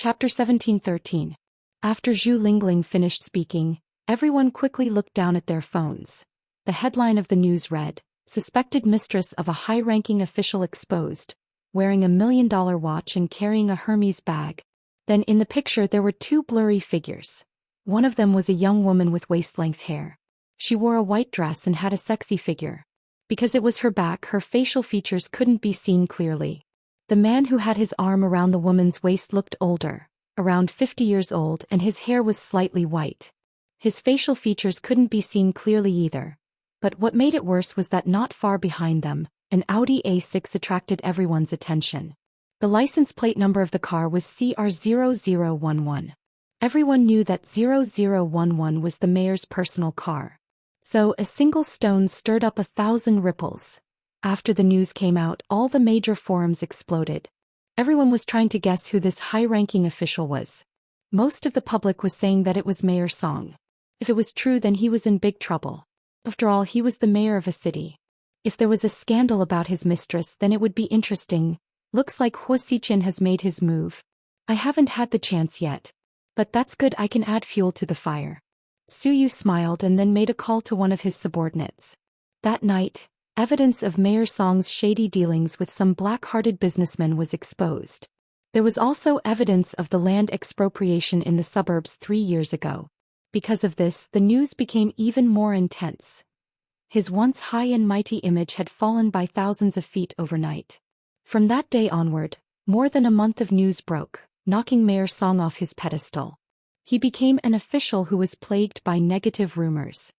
Chapter 1713. After Zhu Lingling finished speaking, everyone quickly looked down at their phones. The headline of the news read, "Suspected mistress of a high-ranking official exposed, wearing a $1 million watch and carrying a Hermes bag." Then in the picture there were two blurry figures. One of them was a young woman with waist-length hair. She wore a white dress and had a sexy figure. Because it was her back, her facial features couldn't be seen clearly. The man who had his arm around the woman's waist looked older, around 50 years old, and his hair was slightly white. His facial features couldn't be seen clearly either. But what made it worse was that not far behind them, an Audi A6 attracted everyone's attention. The license plate number of the car was CR0011. Everyone knew that 0011 was the mayor's personal car. So a single stone stirred up 1,000 ripples. After the news came out, all the major forums exploded. Everyone was trying to guess who this high-ranking official was. Most of the public was saying that it was Mayor Song. If it was true, then he was in big trouble. After all, he was the mayor of a city. If there was a scandal about his mistress, then it would be interesting. Looks like Huo Xiqian has made his move. I haven't had the chance yet. But that's good, I can add fuel to the fire. Su Yu smiled and then made a call to one of his subordinates. That night, evidence of Mayor Song's shady dealings with some black-hearted businessmen was exposed. There was also evidence of the land expropriation in the suburbs 3 years ago. Because of this, the news became even more intense. His once high and mighty image had fallen by thousands of feet overnight. From that day onward, more than a month of news broke, knocking Mayor Song off his pedestal. He became an official who was plagued by negative rumors.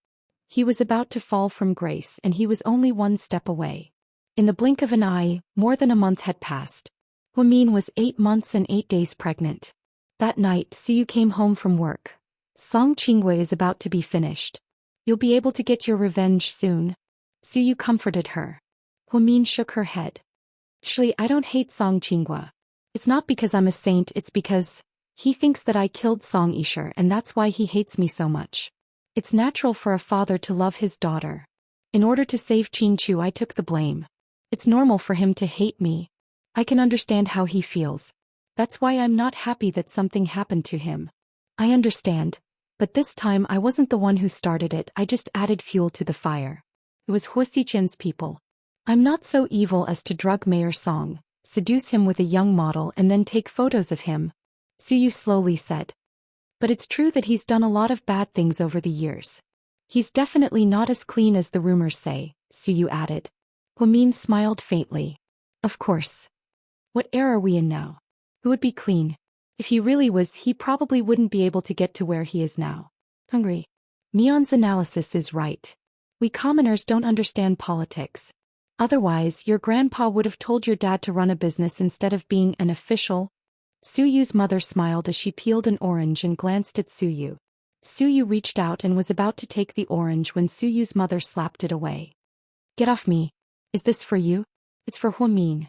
He was about to fall from grace, and he was only one step away. In the blink of an eye, more than a month had passed. Huamin was 8 months and 8 days pregnant. That night, Su Yu came home from work. Song Qingwei is about to be finished. You'll be able to get your revenge soon. Su Yu comforted her. Huamin shook her head. Actually, I don't hate Song Qingwei. It's not because I'm a saint, it's because he thinks that I killed Song Yisher, and that's why he hates me so much. It's natural for a father to love his daughter. In order to save Qin Chu, I took the blame. It's normal for him to hate me. I can understand how he feels. That's why I'm not happy that something happened to him. I understand. But this time I wasn't the one who started it, I just added fuel to the fire. It was Huo Xiqian's people. I'm not so evil as to drug Mayor Song, seduce him with a young model and then take photos of him. Su Yu slowly said. But it's true that he's done a lot of bad things over the years. He's definitely not as clean as the rumors say, Su Yu added. Huamin smiled faintly. Of course. What era are we in now? Who would be clean? If he really was, he probably wouldn't be able to get to where he is now. Hungry. Mion's analysis is right. We commoners don't understand politics. Otherwise, your grandpa would have told your dad to run a business instead of being an official. Su Yu's mother smiled as she peeled an orange and glanced at Su Yu. Su Yu reached out and was about to take the orange when Su Yu's mother slapped it away. Get off me. Is this for you? It's for Huamin.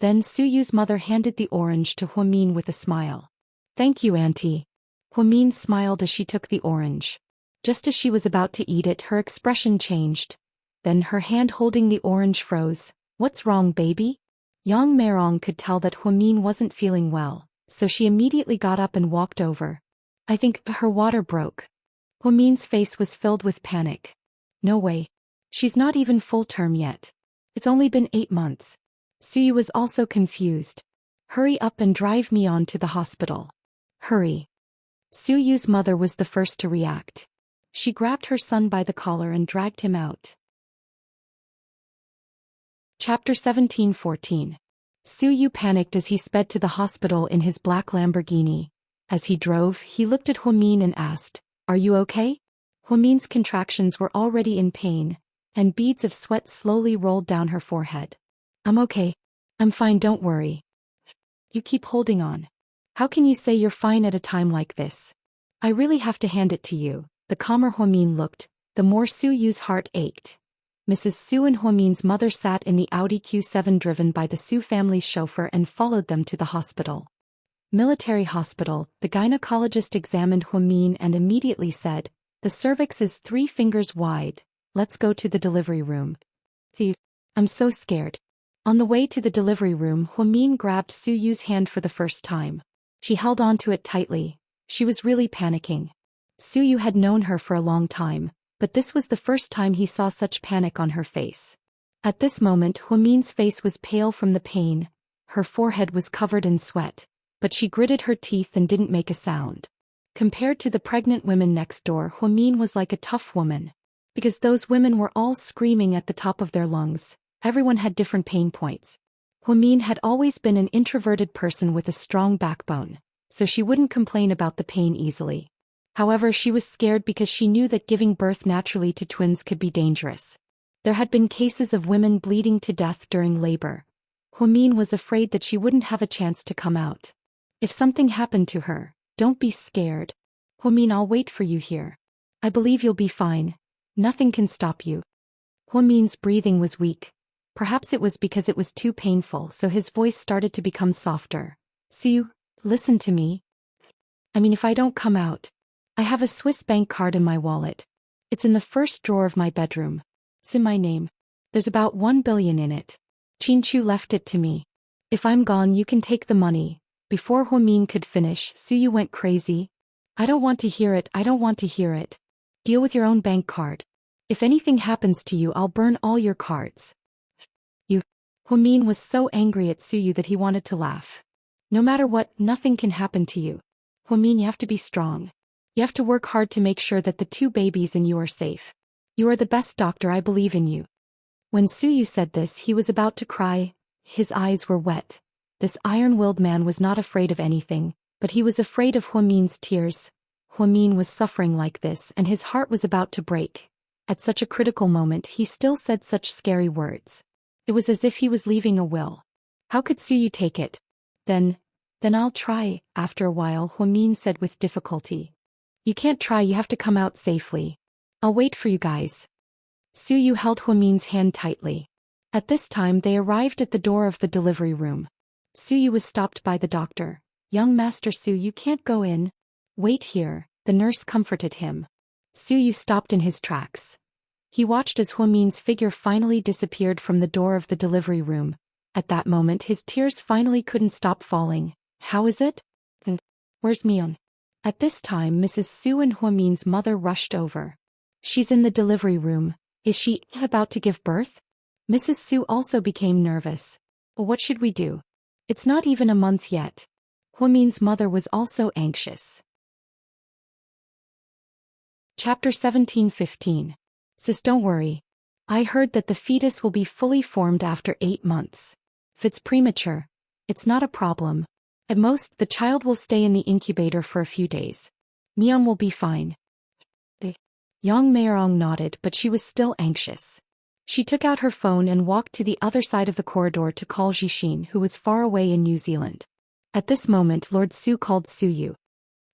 Then Su Yu's mother handed the orange to Huamin with a smile. Thank you, Auntie. Huamin smiled as she took the orange. Just as she was about to eat it, her expression changed. Then her hand holding the orange froze. What's wrong, baby? Yang Meirong could tell that Huamin wasn't feeling well, so she immediately got up and walked over. I think her water broke. Huamin's face was filled with panic. No way. She's not even full term yet. It's only been 8 months. Su Yu was also confused. Hurry up and drive me on to the hospital. Hurry. Su Yu's mother was the first to react. She grabbed her son by the collar and dragged him out. Chapter 1714. Su Yu panicked as he sped to the hospital in his black Lamborghini. As he drove, he looked at Huamin and asked, Are you okay? Huamin's contractions were already in pain, and beads of sweat slowly rolled down her forehead. I'm okay. I'm fine, don't worry. You keep holding on. How can you say you're fine at a time like this? I really have to hand it to you. The calmer Huamin looked, the more Su Yu's heart ached. Mrs. Su and Huamin's mother sat in the Audi Q7 driven by the Su family's chauffeur and followed them to the hospital. Military hospital, the gynecologist examined Huamin and immediately said, The cervix is 3 fingers wide. Let's go to the delivery room. See, I'm so scared. On the way to the delivery room, Huamin grabbed Su Yu's hand for the first time. She held on to it tightly. She was really panicking. Suyu had known her for a long time, but this was the first time he saw such panic on her face. At this moment Huamin's face was pale from the pain, her forehead was covered in sweat, but she gritted her teeth and didn't make a sound. Compared to the pregnant women next door, Huamin was like a tough woman. Because those women were all screaming at the top of their lungs, everyone had different pain points. Huamin had always been an introverted person with a strong backbone, so she wouldn't complain about the pain easily. However, she was scared because she knew that giving birth naturally to twins could be dangerous. There had been cases of women bleeding to death during labor. Huamin was afraid that she wouldn't have a chance to come out. If something happened to her, don't be scared. Huamin, I'll wait for you here. I believe you'll be fine. Nothing can stop you. Huamin's breathing was weak. Perhaps it was because it was too painful, so his voice started to become softer. Suyu, listen to me. If I don't come out. I have a Swiss bank card in my wallet. It's in the first drawer of my bedroom. It's in my name. There's about 1 billion in it. Chinchu left it to me. If I'm gone, you can take the money. Before Huamin could finish, Suyu went crazy. I don't want to hear it, I don't want to hear it. Deal with your own bank card. If anything happens to you, I'll burn all your cards. Huamin was so angry at Suyu that he wanted to laugh. No matter what, nothing can happen to you. Huamin, you have to be strong. You have to work hard to make sure that the 2 babies and you are safe. You are the best doctor, I believe in you. When Suyu said this, he was about to cry. His eyes were wet. This iron-willed man was not afraid of anything, but he was afraid of Huamin's tears. Huamin was suffering like this and his heart was about to break. At such a critical moment, he still said such scary words. It was as if he was leaving a will. How could Suyu take it? Then I'll try, after a while, Huamin said with difficulty. You can't try, you have to come out safely. I'll wait for you guys. Suyu held Huamin's hand tightly. At this time they arrived at the door of the delivery room. Suyu was stopped by the doctor. Young Master Su, you can't go in. Wait here, the nurse comforted him. Suyu stopped in his tracks. He watched as Huamin's figure finally disappeared from the door of the delivery room. At that moment his tears finally couldn't stop falling. How is it? Where's Mion? At this time Mrs. Su and Huamin's mother rushed over. She's in the delivery room. Is she about to give birth? Mrs. Su also became nervous. What should we do? It's not even a month yet. Huamin's mother was also anxious. Chapter 17:15. Sis, don't worry. I heard that the fetus will be fully formed after 8 months. If it's premature, it's not a problem. At most, the child will stay in the incubator for a few days. Mion will be fine. Yang Meirong nodded, but she was still anxious. She took out her phone and walked to the other side of the corridor to call Jixin, who was far away in New Zealand. At this moment, Lord Su called Suyu.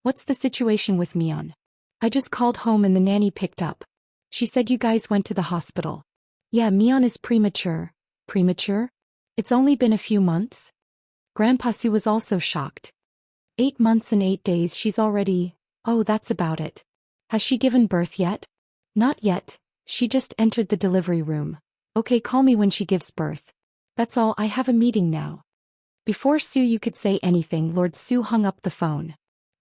What's the situation with Mion? I just called home and the nanny picked up. She said you guys went to the hospital. Yeah, Mion is premature. Premature? It's only been a few months? Grandpa Su was also shocked. 8 months and 8 days, she's already... Oh, that's about it. Has she given birth yet? Not yet, she just entered the delivery room. Okay, call me when she gives birth. That's all, I have a meeting now. Before Suyu could say anything, Lord Su hung up the phone.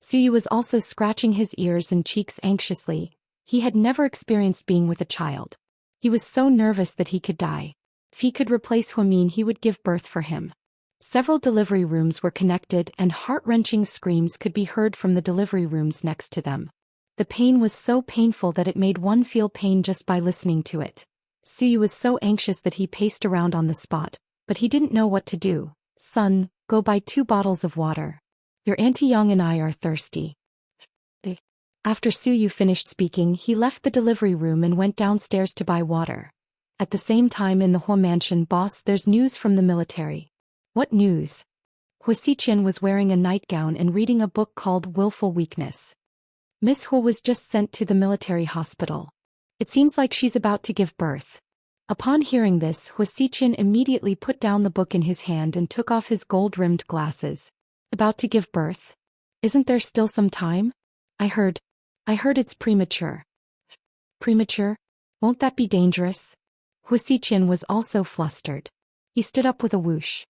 Suyu was also scratching his ears and cheeks anxiously. He had never experienced being with a child. He was so nervous that he could die. If he could replace Huamin, he would give birth for him. Several delivery rooms were connected and heart-wrenching screams could be heard from the delivery rooms next to them. The pain was so painful that it made one feel pain just by listening to it. Suyu was so anxious that he paced around on the spot, but he didn't know what to do. Son, go buy 2 bottles of water. Your Auntie Yang and I are thirsty. After Suyu finished speaking, he left the delivery room and went downstairs to buy water. At the same time in the Hua mansion, boss, there's news from the military. What news? Hua Xiqian was wearing a nightgown and reading a book called Willful Weakness. Miss Hua was just sent to the military hospital. It seems like she's about to give birth. Upon hearing this, Hua Xiqian immediately put down the book in his hand and took off his gold-rimmed glasses. About to give birth? Isn't there still some time? I heard it's premature. Premature? Won't that be dangerous? Hua Xiqian was also flustered. He stood up with a whoosh.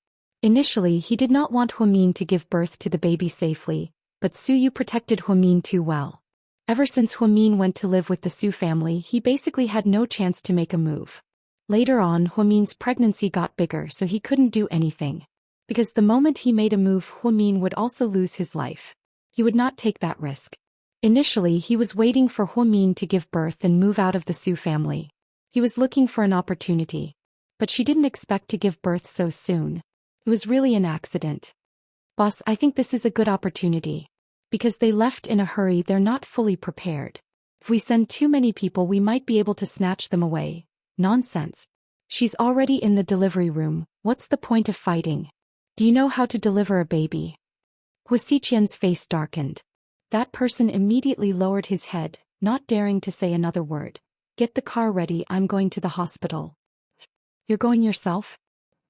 Initially he did not want Huamin to give birth to the baby safely, but Suyu protected Huamin too well. Ever since Huamin went to live with the Su family, he basically had no chance to make a move. Later on, Huamin's pregnancy got bigger, so he couldn't do anything. Because the moment he made a move, Huamin would also lose his life. He would not take that risk. Initially, he was waiting for Huamin to give birth and move out of the Su family. He was looking for an opportunity. But she didn't expect to give birth so soon. It was really an accident. Boss, I think this is a good opportunity. Because they left in a hurry, they're not fully prepared. If we send too many people, we might be able to snatch them away. Nonsense. She's already in the delivery room, what's the point of fighting? Do you know how to deliver a baby? Hua Xiqian's face darkened. That person immediately lowered his head, not daring to say another word. Get the car ready, I'm going to the hospital. You're going yourself?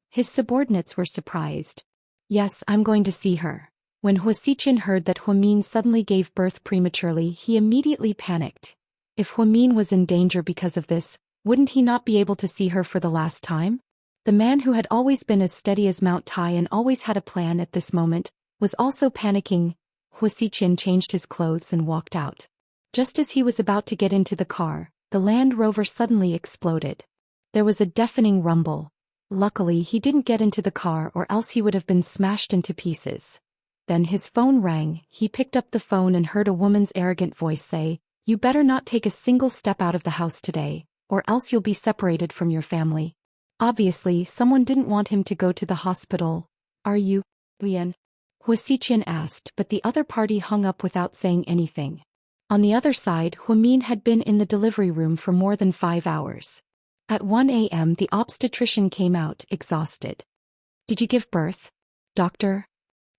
His subordinates were surprised. Yes, I'm going to see her. When Hua Xiqian heard that Huamin suddenly gave birth prematurely, he immediately panicked. If Huamin was in danger because of this, wouldn't he not be able to see her for the last time? The man who had always been as steady as Mount Tai and always had a plan at this moment, was also panicking. Hua Xiqian changed his clothes and walked out. Just as he was about to get into the car, the Land Rover suddenly exploded. There was a deafening rumble. Luckily he didn't get into the car, or else he would have been smashed into pieces. Then his phone rang. He picked up the phone and heard a woman's arrogant voice say, "You better not take a single step out of the house today, or else you'll be separated from your family." Obviously, someone didn't want him to go to the hospital. Are you, Lian? Hua Xiqian asked, but the other party hung up without saying anything. On the other side, Huamin had been in the delivery room for more than 5 hours. At 1 a.m. the obstetrician came out, exhausted. Did you give birth? Doctor?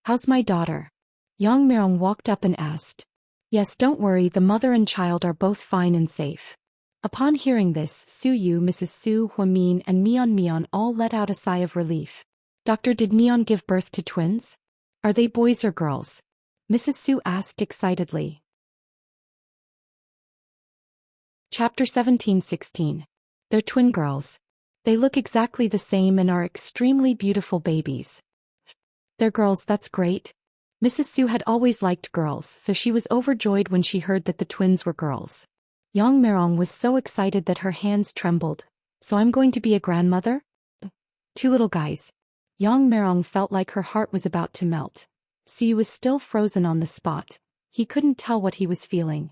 How's my daughter? Yang Mirong walked up and asked. Yes, don't worry, the mother and child are both fine and safe. Upon hearing this, Su Yu, Mrs. Su, Huamin and Mion all let out a sigh of relief. Doctor, did Mion give birth to twins? Are they boys or girls? Mrs. Su asked excitedly. Chapter 17-16. They're twin girls. They look exactly the same and are extremely beautiful babies. They're girls, that's great. Mrs. Su had always liked girls, so she was overjoyed when she heard that the twins were girls. Yang Mirong was so excited that her hands trembled. So I'm going to be a grandmother? 2 little guys. Yang Mirong felt like her heart was about to melt. Su was still frozen on the spot. He couldn't tell what he was feeling.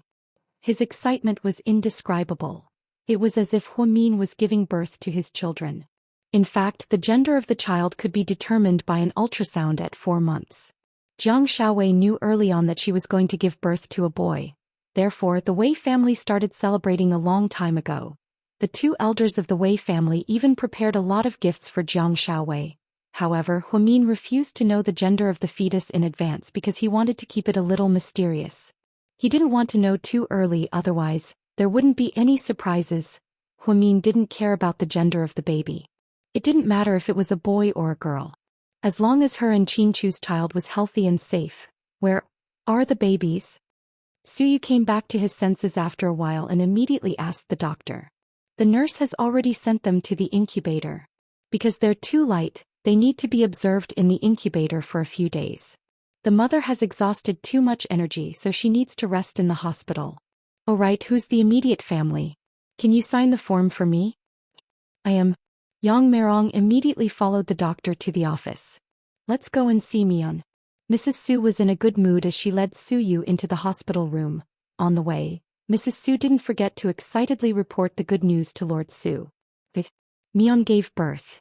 His excitement was indescribable. It was as if Huamin was giving birth to his children. In fact, the gender of the child could be determined by an ultrasound at 4 months. Jiang Xiaowei knew early on that she was going to give birth to a boy. Therefore, the Wei family started celebrating a long time ago. The 2 elders of the Wei family even prepared a lot of gifts for Jiang Xiaowei. However, Huamin refused to know the gender of the fetus in advance because he wanted to keep it a little mysterious. He didn't want to know too early, otherwise, there wouldn't be any surprises. Huamin didn't care about the gender of the baby. It didn't matter if it was a boy or a girl. As long as her and Qinchu's child was healthy and safe. Where are the babies? Suyu came back to his senses after a while and immediately asked the doctor. The nurse has already sent them to the incubator. Because they're too light, they need to be observed in the incubator for a few days. The mother has exhausted too much energy, so she needs to rest in the hospital. Oh right, who's the immediate family? Can you sign the form for me? I am. Yang Mirong immediately followed the doctor to the office. Let's go and see Mion. Mrs. Su was in a good mood as she led Su Yu into the hospital room. On the way, Mrs. Su didn't forget to excitedly report the good news to Lord Su. Mion gave birth.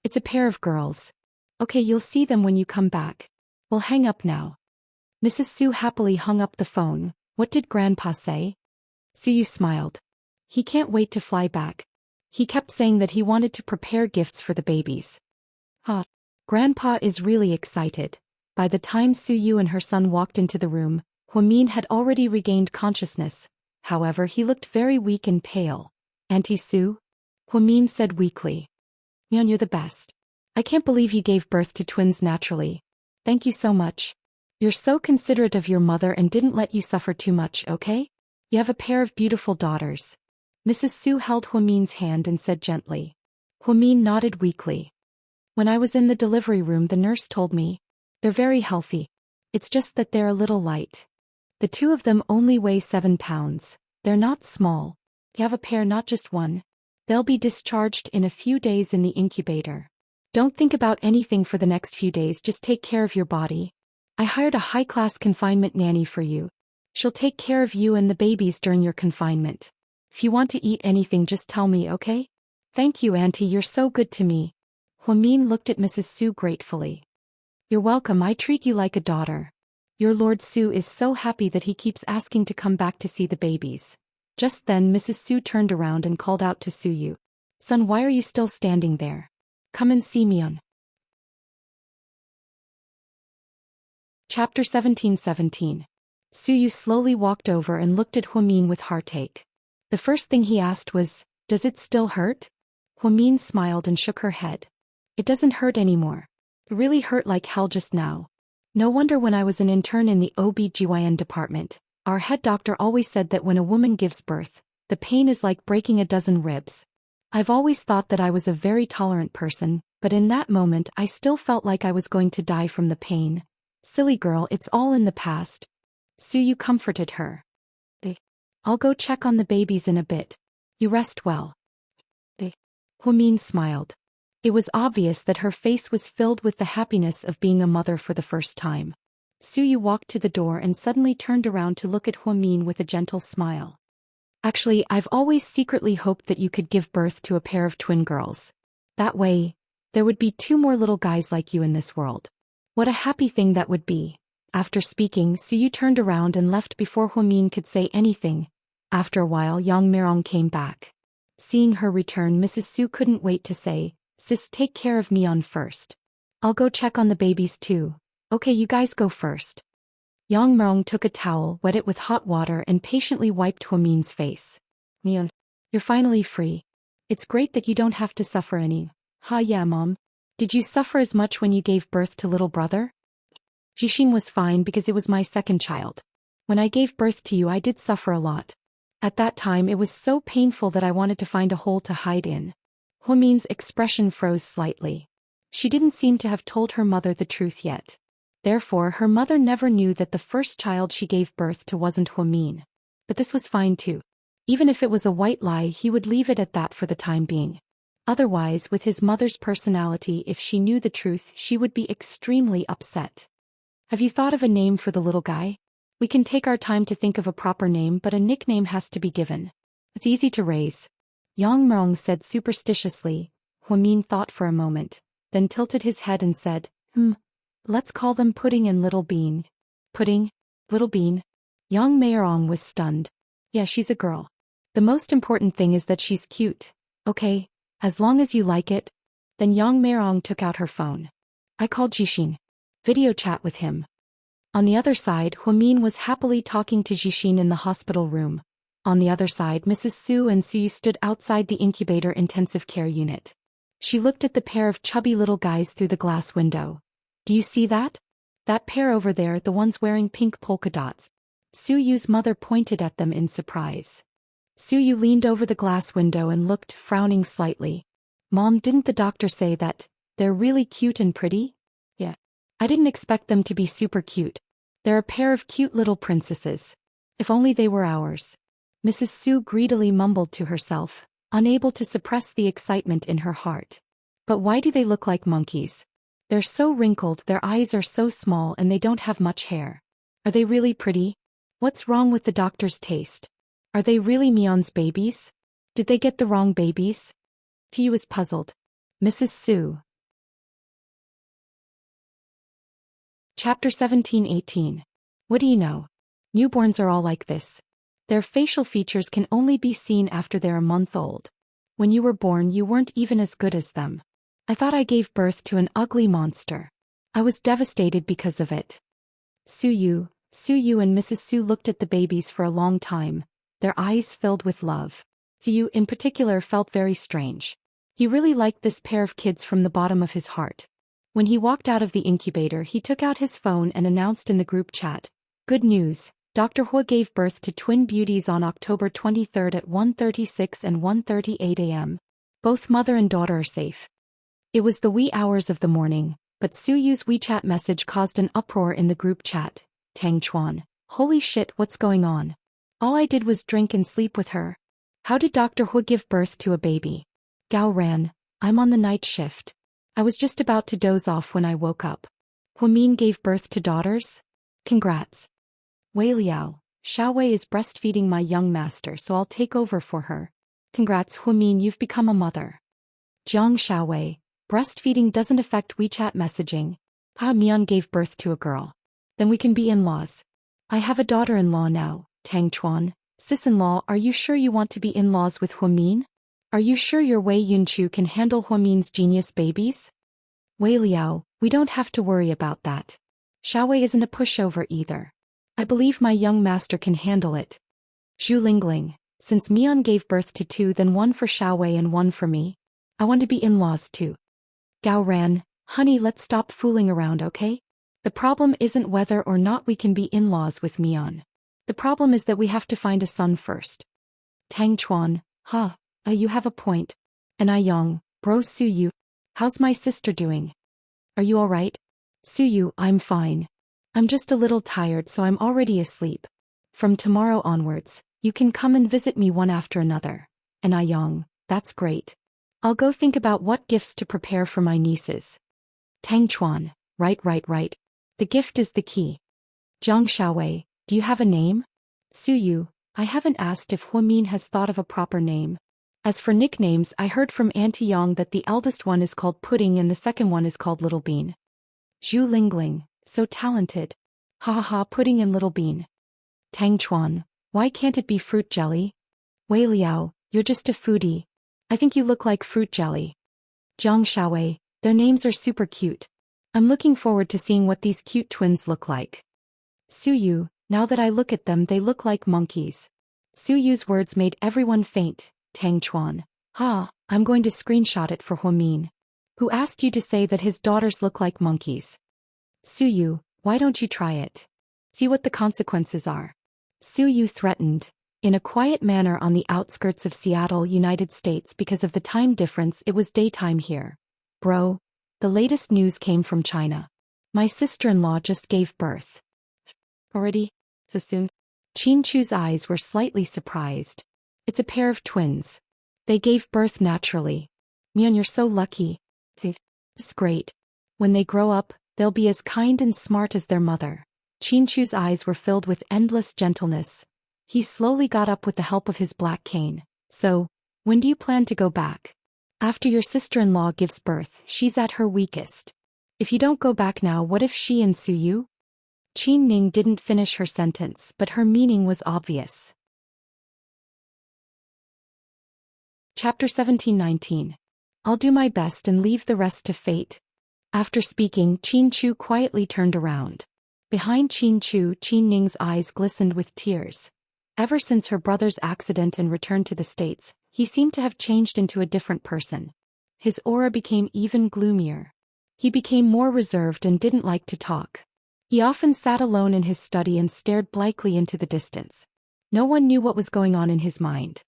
It's a pair of girls. Okay, you'll see them when you come back. We'll hang up now. Mrs. Su happily hung up the phone. What did Grandpa say? Su Yu smiled. He can't wait to fly back. He kept saying that he wanted to prepare gifts for the babies. Grandpa is really excited. By the time Su Yu and her son walked into the room, Huamin had already regained consciousness. However, he looked very weak and pale. Auntie Su? Huamin said weakly. Mion, you're the best. I can't believe you gave birth to twins naturally. Thank you so much. You're so considerate of your mother and didn't let you suffer too much, okay? You have a pair of beautiful daughters. Mrs. Su held Huamin's hand and said gently. Huamin nodded weakly. When I was in the delivery room, the nurse told me. They're very healthy. It's just that they're a little light. The two of them only weigh 7 pounds. They're not small. You have a pair, not just one. They'll be discharged in a few days in the incubator. Don't think about anything for the next few days, just take care of your body. I hired a high-class confinement nanny for you. She'll take care of you and the babies during your confinement. If you want to eat anything, just tell me, okay? Thank you, Auntie, you're so good to me. Huamin looked at Mrs. Su gratefully. You're welcome, I treat you like a daughter. Your Lord Su is so happy that he keeps asking to come back to see the babies. Just then Mrs. Su turned around and called out to Suyu. Son, why are you still standing there? Come and see Mion. Chapter 17:17. Suyu slowly walked over and looked at Huamin with heartache. The first thing he asked was, does it still hurt? Huamin smiled and shook her head. It doesn't hurt anymore. It really hurt like hell just now. No wonder when I was an intern in the OB/GYN department, our head doctor always said that when a woman gives birth, the pain is like breaking a dozen ribs. I've always thought that I was a very tolerant person, but in that moment I still felt like I was going to die from the pain. Silly girl, it's all in the past. Suyu comforted her. I'll go check on the babies in a bit. You rest well. Huamin smiled. It was obvious that her face was filled with the happiness of being a mother for the first time. Suyu walked to the door and suddenly turned around to look at Huamin with a gentle smile. Actually, I've always secretly hoped that you could give birth to a pair of twin girls. That way, there would be 2 more little guys like you in this world. What a happy thing that would be. After speaking, Suyu turned around and left before Huamin could say anything. After a while, Yang Mirong came back. Seeing her return, Mrs. Su couldn't wait to say, Sis, take care of Mion first. I'll go check on the babies too. Okay, you guys go first. Yang Mirong took a towel, wet it with hot water and patiently wiped Huamin's face. Mion, you're finally free. It's great that you don't have to suffer any. Yeah, Mom. Did you suffer as much when you gave birth to little brother? Jishin was fine because it was my second child. When I gave birth to you, I did suffer a lot. At that time it was so painful that I wanted to find a hole to hide in. Huamin's expression froze slightly. She didn't seem to have told her mother the truth yet. Therefore, her mother never knew that the first child she gave birth to wasn't Huamin. But this was fine too. Even if it was a white lie, he would leave it at that for the time being. Otherwise, with his mother's personality, if she knew the truth, she would be extremely upset. Have you thought of a name for the little guy? We can take our time to think of a proper name, but a nickname has to be given. It's easy to raise. Yang Mirong said superstitiously. Huamin thought for a moment, then tilted his head and said, let's call them Pudding and Little Bean. Pudding? Little Bean? Yang Mirong was stunned. Yeah, she's a girl. The most important thing is that she's cute. Okay, as long as you like it. Then Yang Mirong took out her phone. I called Jishin. Video chat with him. On the other side, Huamin was happily talking to Jishin in the hospital room. On the other side, Mrs. Su and Suyu stood outside the incubator intensive care unit. She looked at the pair of chubby little guys through the glass window. Do you see that? That pair over there, the ones wearing pink polka dots. Suyu's mother pointed at them in surprise. Suyu leaned over the glass window and looked, frowning slightly. Mom, didn't the doctor say that they're really cute and pretty? Yeah. I didn't expect them to be super cute. They're a pair of cute little princesses. If only they were ours. Mrs. Su greedily mumbled to herself, unable to suppress the excitement in her heart. But why do they look like monkeys? They're so wrinkled, their eyes are so small, and they don't have much hair. Are they really pretty? What's wrong with the doctor's taste? Are they really Mion's babies? Did they get the wrong babies? He was puzzled. Mrs. Su. Chapter 17:18. What do you know? Newborns are all like this. Their facial features can only be seen after they're a month old. When you were born, you weren't even as good as them. I thought I gave birth to an ugly monster. I was devastated because of it. Suyu and Mrs. Su looked at the babies for a long time, their eyes filled with love. Suyu in particular felt very strange. He really liked this pair of kids from the bottom of his heart. When he walked out of the incubator, he took out his phone and announced in the group chat, "Good news, Dr. Hua gave birth to twin beauties on October 23rd at 1:36 and 1:38 a.m. Both mother and daughter are safe." It was the wee hours of the morning, but Su Yu's WeChat message caused an uproar in the group chat. Tang Chuan. Holy shit, what's going on? All I did was drink and sleep with her. How did Dr. Hu give birth to a baby? Gao Ran. I'm on the night shift. I was just about to doze off when I woke up. Huamin gave birth to daughters? Congrats. Wei Liao. Xiaowei is breastfeeding my young master, so I'll take over for her. Congrats Huamin, you've become a mother. Jiang Xiaowei. Breastfeeding doesn't affect WeChat messaging. Mian gave birth to a girl. Then we can be in-laws. I have a daughter-in-law now. Tang Chuan. Sis-in-law, are you sure you want to be in-laws with Huamin? Are you sure your Wei Yunchu can handle Huamin's genius babies? Wei Liao, we don't have to worry about that. Xiaowei isn't a pushover either. I believe my young master can handle it. Zhu Lingling, since Mian gave birth to two, then one for Xiaowei and one for me. I want to be in-laws too. Gao Ran, honey, let's stop fooling around, okay? The problem isn't whether or not we can be in-laws with Mian. The problem is that we have to find a son first. Tang Chuan, you have a point. And Yang, bro Su Yu. How's my sister doing? Are you alright? Su Yu, I'm fine. I'm just a little tired, so I'm already asleep. From tomorrow onwards, you can come and visit me one after another. And Yang, that's great. I'll go think about what gifts to prepare for my nieces. Tang Chuan, right. The gift is the key. Jiang Xiaowei, do you have a name? Su Yu, I haven't asked if Huamin has thought of a proper name. As for nicknames, I heard from Auntie Yang that the eldest one is called Pudding and the second one is called Little Bean. Zhu Lingling, so talented. Pudding and Little Bean. Tang Chuan, why can't it be fruit jelly? Wei Liao, you're just a foodie. I think you look like fruit jelly. Jiang Xiaowei, their names are super cute. I'm looking forward to seeing what these cute twins look like. Su Yu, now that I look at them, they look like monkeys. Su Yu's words made everyone faint. Tang Chuan, I'm going to screenshot it for Huamin. Who asked you to say that his daughters look like monkeys? Su Yu, why don't you try it? See what the consequences are. Su Yu threatened. In a quiet manner on the outskirts of Seattle, United States, because of the time difference, it was daytime here. Bro, the latest news came from China. My sister-in-law just gave birth. Already? So soon? Qin Chu's eyes were slightly surprised. It's a pair of twins. They gave birth naturally. Mian, you're so lucky. It's great. When they grow up, they'll be as kind and smart as their mother. Qin Chu's eyes were filled with endless gentleness. He slowly got up with the help of his black cane. So, when do you plan to go back? After your sister-in-law gives birth, she's at her weakest. If you don't go back now, what if she and Su Yu? Qin Ning didn't finish her sentence, but her meaning was obvious. Chapter 17-19. I'll do my best and leave the rest to fate. After speaking, Qin Chu quietly turned around. Behind Qin Chu, Qin Ning's eyes glistened with tears. Ever since her brother's accident and return to the States, he seemed to have changed into a different person. His aura became even gloomier. He became more reserved and didn't like to talk. He often sat alone in his study and stared blankly into the distance. No one knew what was going on in his mind.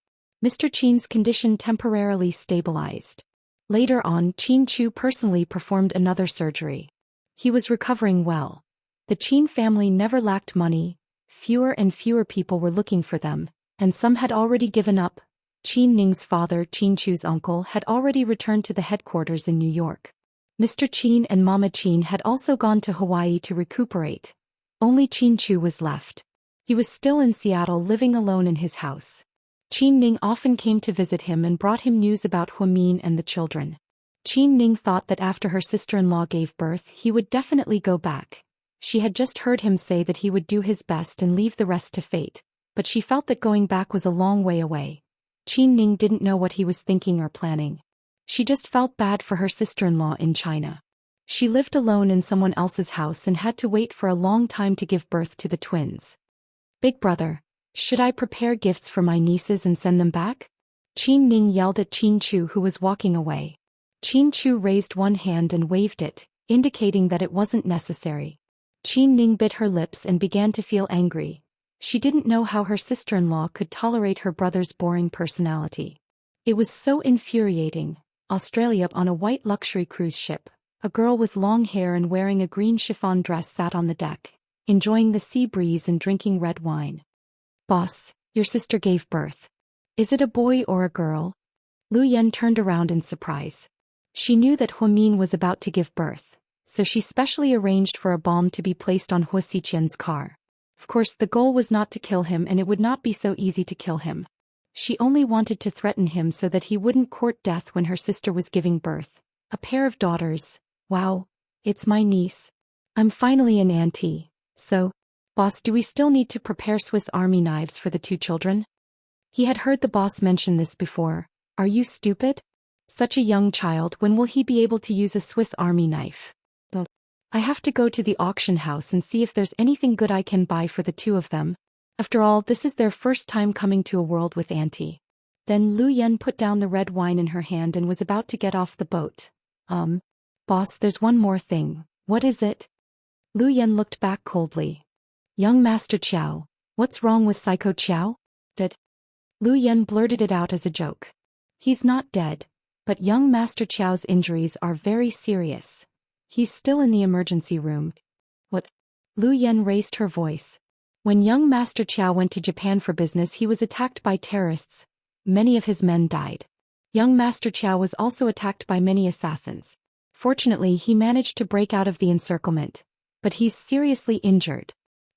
Mr. Qin's condition temporarily stabilized. Later on, Qin Chu personally performed another surgery. He was recovering well. The Qin family never lacked money. Fewer and fewer people were looking for them, and some had already given up. Qin Ning's father, Qin Chu's uncle, had already returned to the headquarters in New York. Mr. Qin and Mama Qin had also gone to Hawaii to recuperate. Only Qin Chu was left. He was still in Seattle, living alone in his house. Qin Ning often came to visit him and brought him news about Huamin and the children. Qin Ning thought that after her sister-in-law gave birth, he would definitely go back. She had just heard him say that he would do his best and leave the rest to fate, but she felt that going back was a long way away. Qin Ning didn't know what he was thinking or planning. She just felt bad for her sister-in-law in China. She lived alone in someone else's house and had to wait for a long time to give birth to the twins. Big brother, should I prepare gifts for my nieces and send them back? Qin Ning yelled at Qin Chu, who was walking away. Qin Chu raised one hand and waved it, indicating that it wasn't necessary. Qin Ning bit her lips and began to feel angry. She didn't know how her sister-in-law could tolerate her brother's boring personality. It was so infuriating. Australia. On a white luxury cruise ship, a girl with long hair and wearing a green chiffon dress sat on the deck, enjoying the sea breeze and drinking red wine. Boss, your sister gave birth. Is it a boy or a girl? Lu Yan turned around in surprise. She knew that Huamin was about to give birth, so she specially arranged for a bomb to be placed on Hua Xiqian's car. Of course, the goal was not to kill him, and it would not be so easy to kill him. She only wanted to threaten him so that he wouldn't court death when her sister was giving birth. A pair of daughters. Wow, it's my niece. I'm finally an auntie. So, boss, do we still need to prepare Swiss Army knives for the two children? He had heard the boss mention this before. Are you stupid? Such a young child, when will he be able to use a Swiss Army knife? Well, I have to go to the auction house and see if there's anything good I can buy for the two of them. After all, this is their first time coming to a world with Auntie. Then Lu Yan put down the red wine in her hand and was about to get off the boat. Boss, there's one more thing. What is it? Lu Yan looked back coldly. Young Master Qiao, what's wrong with Psycho Qiao? Dead. Lu Yan blurted it out as a joke. He's not dead, but young Master Qiao's injuries are very serious. He's still in the emergency room. What? Lu Yan raised her voice. When young Master Qiao went to Japan for business, he was attacked by terrorists. Many of his men died. Young Master Qiao was also attacked by many assassins. Fortunately, he managed to break out of the encirclement, but he's seriously injured.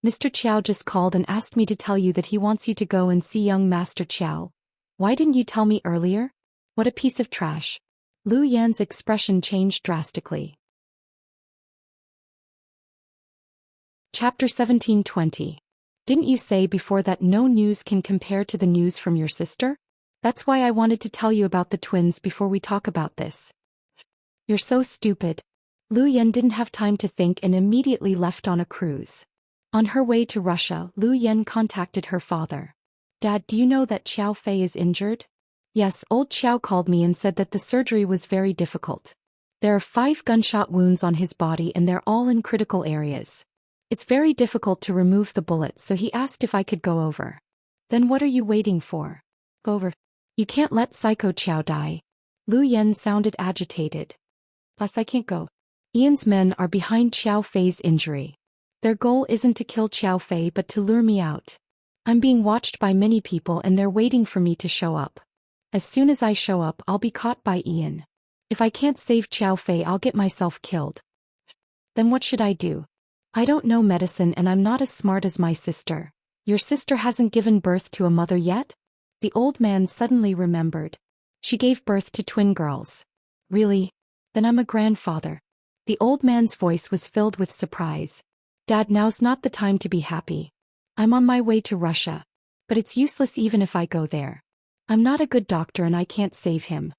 Mr. Qiao just called and asked me to tell you that he wants you to go and see young Master Qiao. Why didn't you tell me earlier? What a piece of trash. Lu Yan's expression changed drastically. Chapter 17:20. Didn't you say before that no news can compare to the news from your sister? That's why I wanted to tell you about the twins before we talk about this. You're so stupid. Lu Yan didn't have time to think and immediately left on a cruise. On her way to Russia, Lu Yan contacted her father. Dad, do you know that Qiao Fei is injured? Yes, old Qiao called me and said that the surgery was very difficult. There are 5 gunshot wounds on his body and they're all in critical areas. It's very difficult to remove the bullets, so he asked if I could go over. Then what are you waiting for? Go over. You can't let Psycho Qiao die. Lu Yan sounded agitated. Plus I can't go. Ian's men are behind Qiao Fei's injury. Their goal isn't to kill Qiao Fei but to lure me out. I'm being watched by many people and they're waiting for me to show up. As soon as I show up, I'll be caught by Ian. If I can't save Qiao Fei, I'll get myself killed. Then what should I do? I don't know medicine and I'm not as smart as my sister. Your sister hasn't given birth to a mother yet? The old man suddenly remembered. She gave birth to twin girls. Really? Then I'm a grandfather. The old man's voice was filled with surprise. Dad, now's not the time to be happy. I'm on my way to Russia. But it's useless even if I go there. I'm not a good doctor and I can't save him.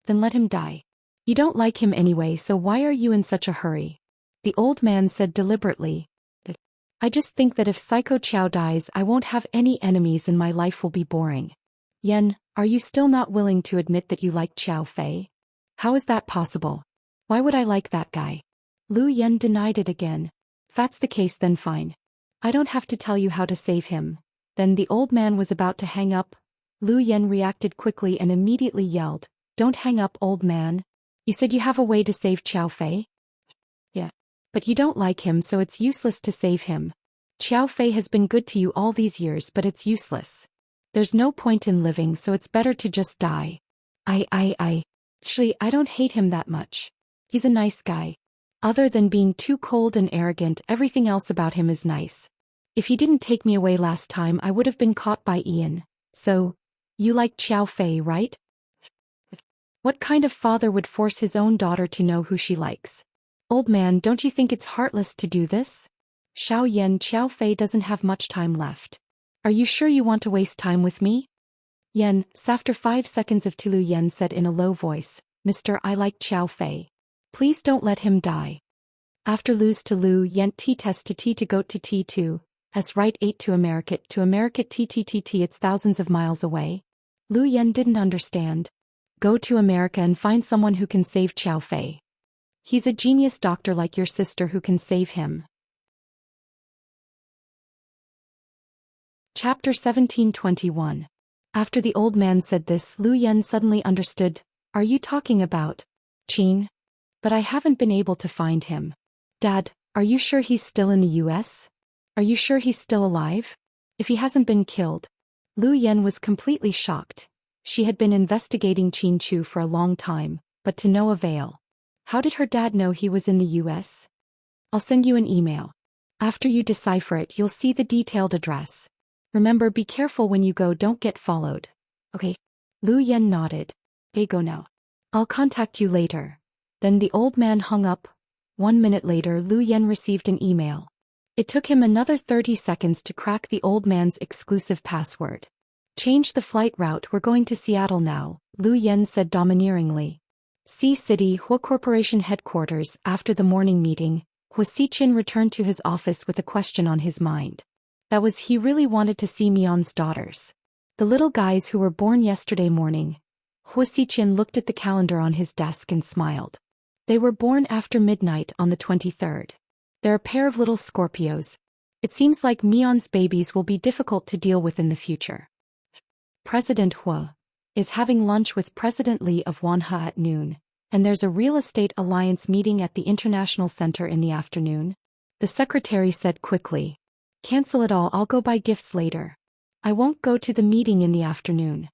Then let him die. You don't like him anyway, so why are you in such a hurry? The old man said deliberately. I just think that if Psycho Qiao dies, I won't have any enemies and my life will be boring. Yan, are you still not willing to admit that you like Qiao Fei? How is that possible? Why would I like that guy? Lu Yan denied it again. If that's the case, then fine. I don't have to tell you how to save him. Then the old man was about to hang up. Lu Yan reacted quickly and immediately yelled, Don't hang up, old man. You said you have a way to save Qiao Fei? Yeah. But you don't like him, so it's useless to save him. Qiao Fei has been good to you all these years, but it's useless. There's no point in living, so it's better to just die. Actually, I don't hate him that much. He's a nice guy. Other than being too cold and arrogant, everything else about him is nice. If he didn't take me away last time, I would have been caught by Ian. So, you like Qiao Fei, right? What kind of father would force his own daughter to know who she likes? Old man, don't you think it's heartless to do this? Xiao Yan, Qiao Fei doesn't have much time left. Are you sure you want to waste time with me? Yan, after 5 seconds of Lu Yan said in a low voice, Mister, I like Qiao Fei. Please don't let him die. After lose to Lu Yan T test to T to goat to T2, S right 8 to America TTTT, it's thousands of miles away. Lu Yan didn't understand. Go to America and find someone who can save Qiao Fei. He's a genius doctor like your sister who can save him. Chapter 17:21. After the old man said this, Lu Yan suddenly understood. Are you talking about Chin? But I haven't been able to find him. Dad, are you sure he's still in the US? Are you sure he's still alive? If he hasn't been killed. Lu Yen was completely shocked. She had been investigating Chin Chu for a long time, but to no avail. How did her dad know he was in the US? I'll send you an email. After you decipher it, you'll see the detailed address. Remember, be careful when you go, don't get followed. Okay. Lu Yen nodded. Okay, go now. I'll contact you later. Then the old man hung up. 1 minute later, Lu Yen received an email. It took him another 30 seconds to crack the old man's exclusive password. Change the flight route, we're going to Seattle now, Lu Yen said domineeringly. Sea City, Hua Corporation headquarters. After the morning meeting, Hua Xichin returned to his office with a question on his mind. That was, he really wanted to see Mion's daughters. The little guys who were born yesterday morning. Hua Xichin looked at the calendar on his desk and smiled. They were born after midnight on the 23rd. They're a pair of little Scorpios. It seems like Mion's babies will be difficult to deal with in the future. President Hua is having lunch with President Li of Wanha at noon, and there's a real estate alliance meeting at the International Center in the afternoon. The secretary said quickly. Cancel it all, I'll go buy gifts later. I won't go to the meeting in the afternoon.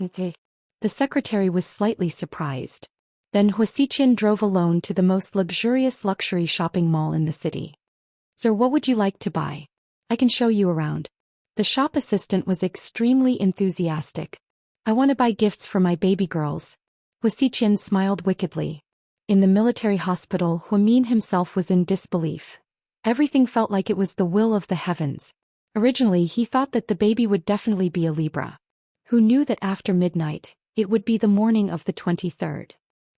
Okay. The secretary was slightly surprised. Then Hua Xichin drove alone to the most luxurious luxury shopping mall in the city. Sir, what would you like to buy? I can show you around. The shop assistant was extremely enthusiastic. I want to buy gifts for my baby girls. Hua Xichin smiled wickedly. In the military hospital, Hua Min himself was in disbelief. Everything felt like it was the will of the heavens. Originally, he thought that the baby would definitely be a Libra. Who knew that after midnight, it would be the morning of the 23rd.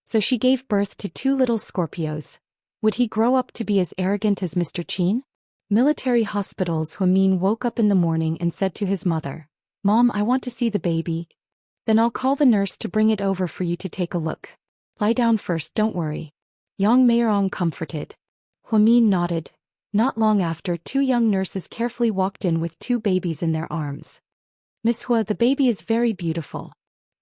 So she gave birth to 2 little Scorpios. Would he grow up to be as arrogant as Mr. Chin? Military hospitals. Hua Min woke up in the morning and said to his mother, Mom, I want to see the baby. Then I'll call the nurse to bring it over for you to take a look. Lie down first, don't worry. Yang Meirong comforted. Hua Min nodded. Not long after, 2 young nurses carefully walked in with 2 babies in their arms. Miss Hua, the baby is very beautiful.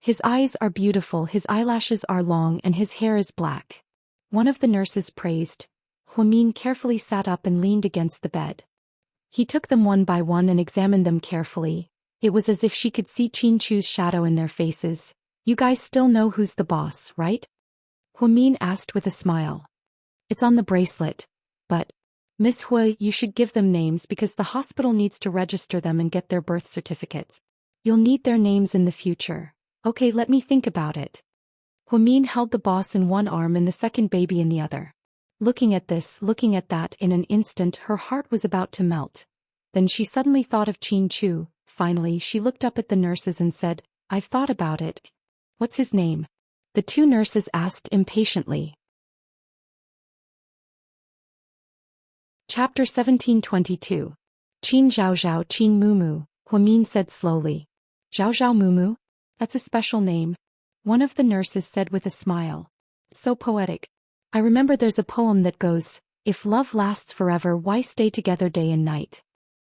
His eyes are beautiful, his eyelashes are long, and his hair is black. One of the nurses praised. Hua Min carefully sat up and leaned against the bed. He took them one by one and examined them carefully. It was as if she could see Chin Chu's shadow in their faces. You guys still know who's the boss, right? Hua Min asked with a smile. It's on the bracelet. But, Miss Hua, you should give them names because the hospital needs to register them and get their birth certificates. You'll need their names in the future. Okay, let me think about it. Hua Min held the boss in one arm and the second baby in the other. Looking at this, looking at that, in an instant her heart was about to melt. Then she suddenly thought of Chin Chu. Finally, she looked up at the nurses and said, I've thought about it. What's his name? The 2 nurses asked impatiently. Chapter 1722. Chin Zhao Zhao Chin Mumu, Hua Min said slowly. Zhao Zhao Mumu? That's a special name. One of the nurses said with a smile. So poetic. I remember there's a poem that goes, if love lasts forever, why stay together day and night?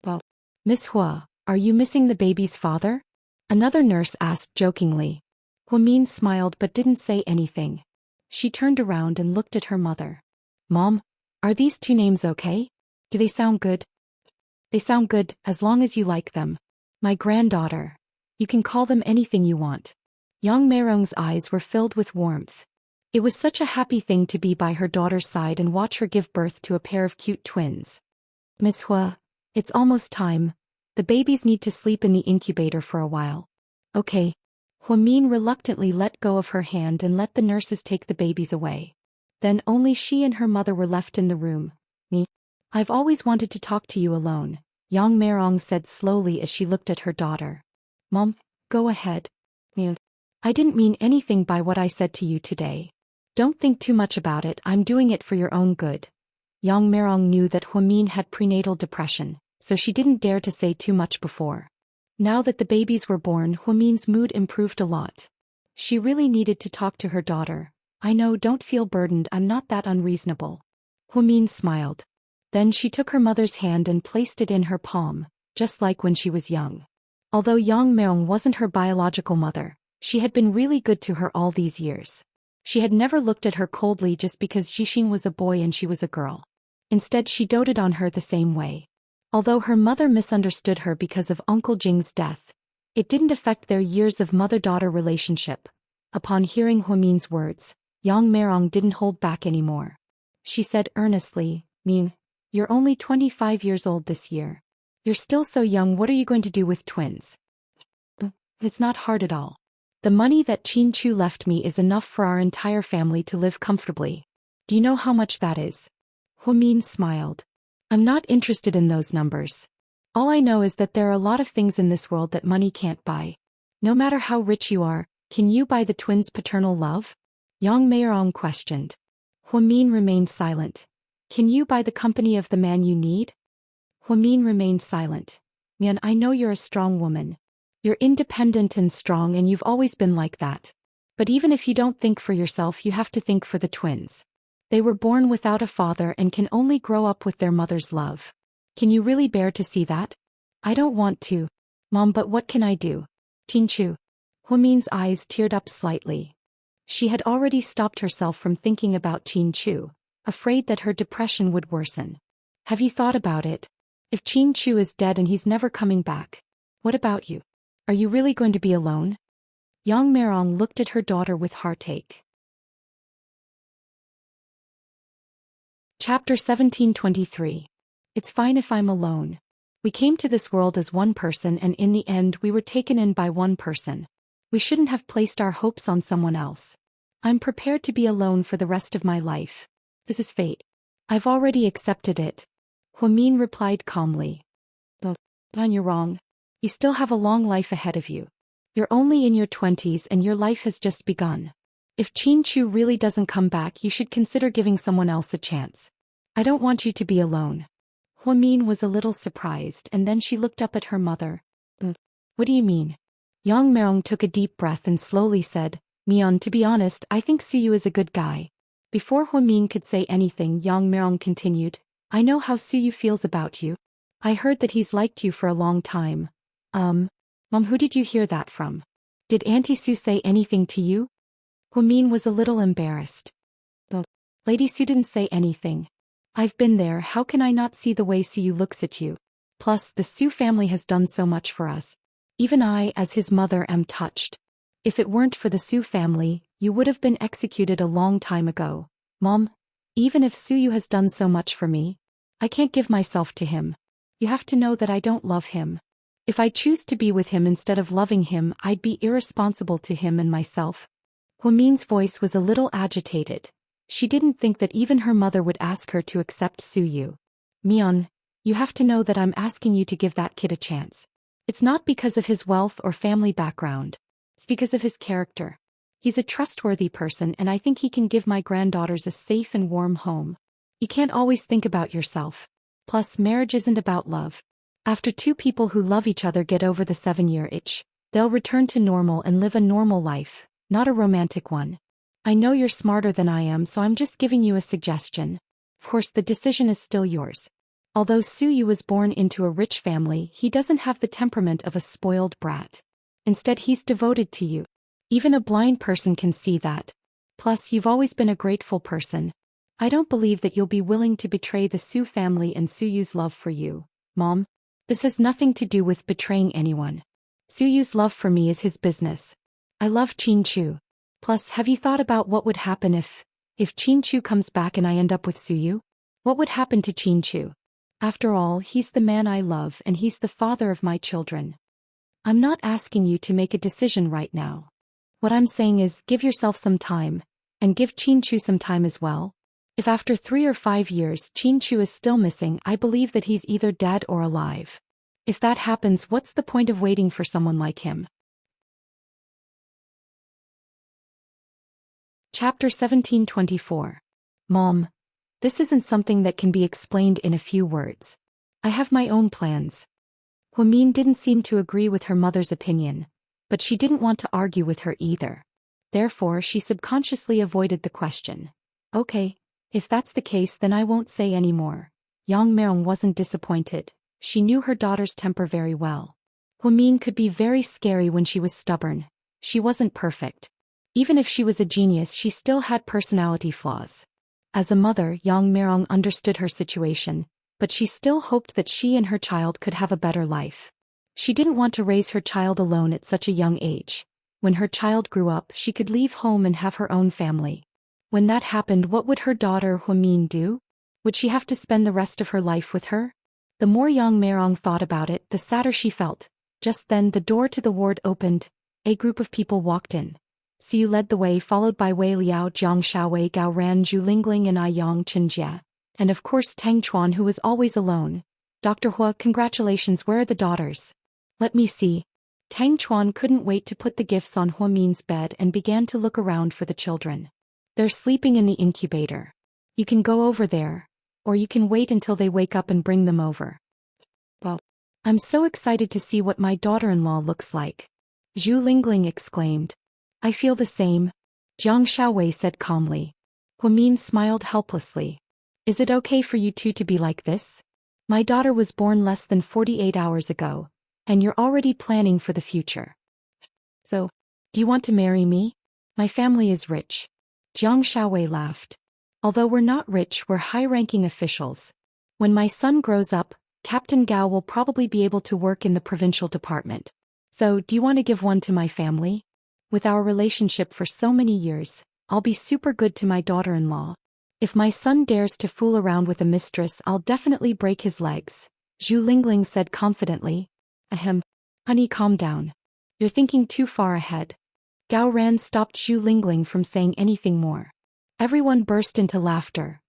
Well, Miss Hua, are you missing the baby's father? Another nurse asked jokingly. Hua Min smiled but didn't say anything. She turned around and looked at her mother. Mom, are these 2 names okay? Do they sound good? They sound good, as long as you like them. My granddaughter. You can call them anything you want. Yang Meirong's eyes were filled with warmth. It was such a happy thing to be by her daughter's side and watch her give birth to a pair of cute twins. Miss Hua, it's almost time. The babies need to sleep in the incubator for a while. Okay. Hua Min reluctantly let go of her hand and let the nurses take the babies away. Then only she and her mother were left in the room. Me? I've always wanted to talk to you alone, Yang Meirong said slowly as she looked at her daughter. Mom, go ahead. I didn't mean anything by what I said to you today. Don't think too much about it, I'm doing it for your own good. Yang Meirong knew that Hua Min had prenatal depression, so she didn't dare to say too much before. Now that the babies were born, Hua Min's mood improved a lot. She really needed to talk to her daughter. I know, don't feel burdened, I'm not that unreasonable. Hua Min smiled. Then she took her mother's hand and placed it in her palm, just like when she was young. Although Yang Meirong wasn't her biological mother, She had been really good to her all these years. She had never looked at her coldly just because Xixin was a boy and she was a girl. Instead, she doted on her the same way. Although her mother misunderstood her because of Uncle Jing's death, it didn't affect their years of mother-daughter relationship. Upon hearing Huamin's words, Yang Meirong didn't hold back anymore. She said earnestly, "Min, you're only 25 years old this year. You're still so young, what are you going to do with twins?" "It's not hard at all. The money that Qin Chu left me is enough for our entire family to live comfortably. Do you know how much that is?" Huamin smiled. "I'm not interested in those numbers. All I know is that there are a lot of things in this world that money can't buy. No matter how rich you are, can you buy the twins' paternal love?" Yang Meirong questioned. Huamin remained silent. "Can you buy the company of the man you need?" Huamin remained silent. "Mian, I know you're a strong woman. You're independent and strong and you've always been like that. But even if you don't think for yourself, you have to think for the twins. They were born without a father and can only grow up with their mother's love. Can you really bear to see that?" "I don't want to, Mom, but what can I do?" "Qin Chu." Huamin's eyes teared up slightly. She had already stopped herself from thinking about Qin Chu, afraid that her depression would worsen. "Have you thought about it? If Qin Chu is dead and he's never coming back, what about you? Are you really going to be alone?" Yang Meirong looked at her daughter with heartache. Chapter 1723. It's fine if I'm alone. We came to this world as one person and in the end we were taken in by one person. We shouldn't have placed our hopes on someone else. I'm prepared to be alone for the rest of my life. This is fate. I've already accepted it. Huamin replied calmly. But you're wrong. You still have a long life ahead of you. You're only in your 20s and your life has just begun. If Qin Chu really doesn't come back, you should consider giving someone else a chance. I don't want you to be alone. Huamin was a little surprised and then she looked up at her mother. What do you mean? Yang Meirong took a deep breath and slowly said, "Mian, to be honest, I think Suyu is a good guy." Before Huamin could say anything, Yang Meirong continued, "I know how Suyu feels about you. I heard that he's liked you for a long time." Mom, who did you hear that from? Did Auntie Sue say anything to you?" Huamin was a little embarrassed. Lady Sue didn't say anything. I've been there, how can I not see the way Suyu looks at you? Plus, the Sue family has done so much for us. Even I, as his mother, am touched. If it weren't for the Sue family, you would have been executed a long time ago. Mom, even if Suyu has done so much for me, I can't give myself to him. You have to know that I don't love him. If I choose to be with him instead of loving him, I'd be irresponsible to him and myself. Huamin's voice was a little agitated. She didn't think that even her mother would ask her to accept Suyu. Mian, you have to know that I'm asking you to give that kid a chance. It's not because of his wealth or family background. It's because of his character. He's a trustworthy person and I think he can give my granddaughters a safe and warm home. You can't always think about yourself. Plus, marriage isn't about love. After two people who love each other get over the 7-year itch, they'll return to normal and live a normal life, not a romantic one. I know you're smarter than I am, so I'm just giving you a suggestion. Of course, the decision is still yours. Although Suyu was born into a rich family, he doesn't have the temperament of a spoiled brat. Instead, he's devoted to you. Even a blind person can see that. Plus, you've always been a grateful person. I don't believe that you'll be willing to betray the Sue family and Suyu's love for you, Mom. This has nothing to do with betraying anyone. Suyu's love for me is his business. I love Qin Chu. Plus, have you thought about what would happen if Qin Chu comes back and I end up with Suyu? What would happen to Qin Chu? After all, he's the man I love and he's the father of my children. I'm not asking you to make a decision right now. What I'm saying is give yourself some time, and give Qin Chu some time as well. If after 3 or 5 years Qin Chu is still missing, I believe that he's either dead or alive. If that happens, what's the point of waiting for someone like him? Chapter 1724. Mom, this isn't something that can be explained in a few words. I have my own plans. Huamin didn't seem to agree with her mother's opinion, but she didn't want to argue with her either. Therefore, she subconsciously avoided the question. Okay, if that's the case, then I won't say any more. Yang Meirong wasn't disappointed. She knew her daughter's temper very well. Huamin could be very scary when she was stubborn, She wasn't perfect. Even if she was a genius, she still had personality flaws. As a mother, Yang Mirong understood her situation, but she still hoped that she and her child could have a better life. She didn't want to raise her child alone at such a young age. When her child grew up, she could leave home and have her own family. When that happened, what would her daughter Huamin do? Would she have to spend the rest of her life with her? The more Yang Mirong thought about it, the sadder she felt. Just then the door to the ward opened. A group of people walked in. Siu led the way, followed by Wei Liao, Jiang Shaowei, Gao Ran, Zhu Lingling and I Yang Chenjie. And of course Tang Chuan, who was always alone. Dr. Hua, congratulations, where are the daughters? Let me see. Tang Chuan couldn't wait to put the gifts on Huamin's bed and began to look around for the children. They're sleeping in the incubator. You can go over there. Or you can wait until they wake up and bring them over. Well, I'm so excited to see what my daughter-in-law looks like. Zhu Lingling exclaimed. I feel the same. Jiang Shaowei said calmly. Huamin smiled helplessly. Is it okay for you two to be like this? My daughter was born less than 48 hours ago, and you're already planning for the future. So, do you want to marry me? My family is rich. Jiang Shaowei laughed. Although we're not rich, we're high-ranking officials. When my son grows up, Captain Gao will probably be able to work in the provincial department. So, do you want to give one to my family? With our relationship for so many years, I'll be super good to my daughter-in-law. If my son dares to fool around with a mistress, I'll definitely break his legs. Zhu Lingling said confidently. Ahem. Honey, calm down. You're thinking too far ahead. Gao Ran stopped Zhu Lingling from saying anything more. Everyone burst into laughter.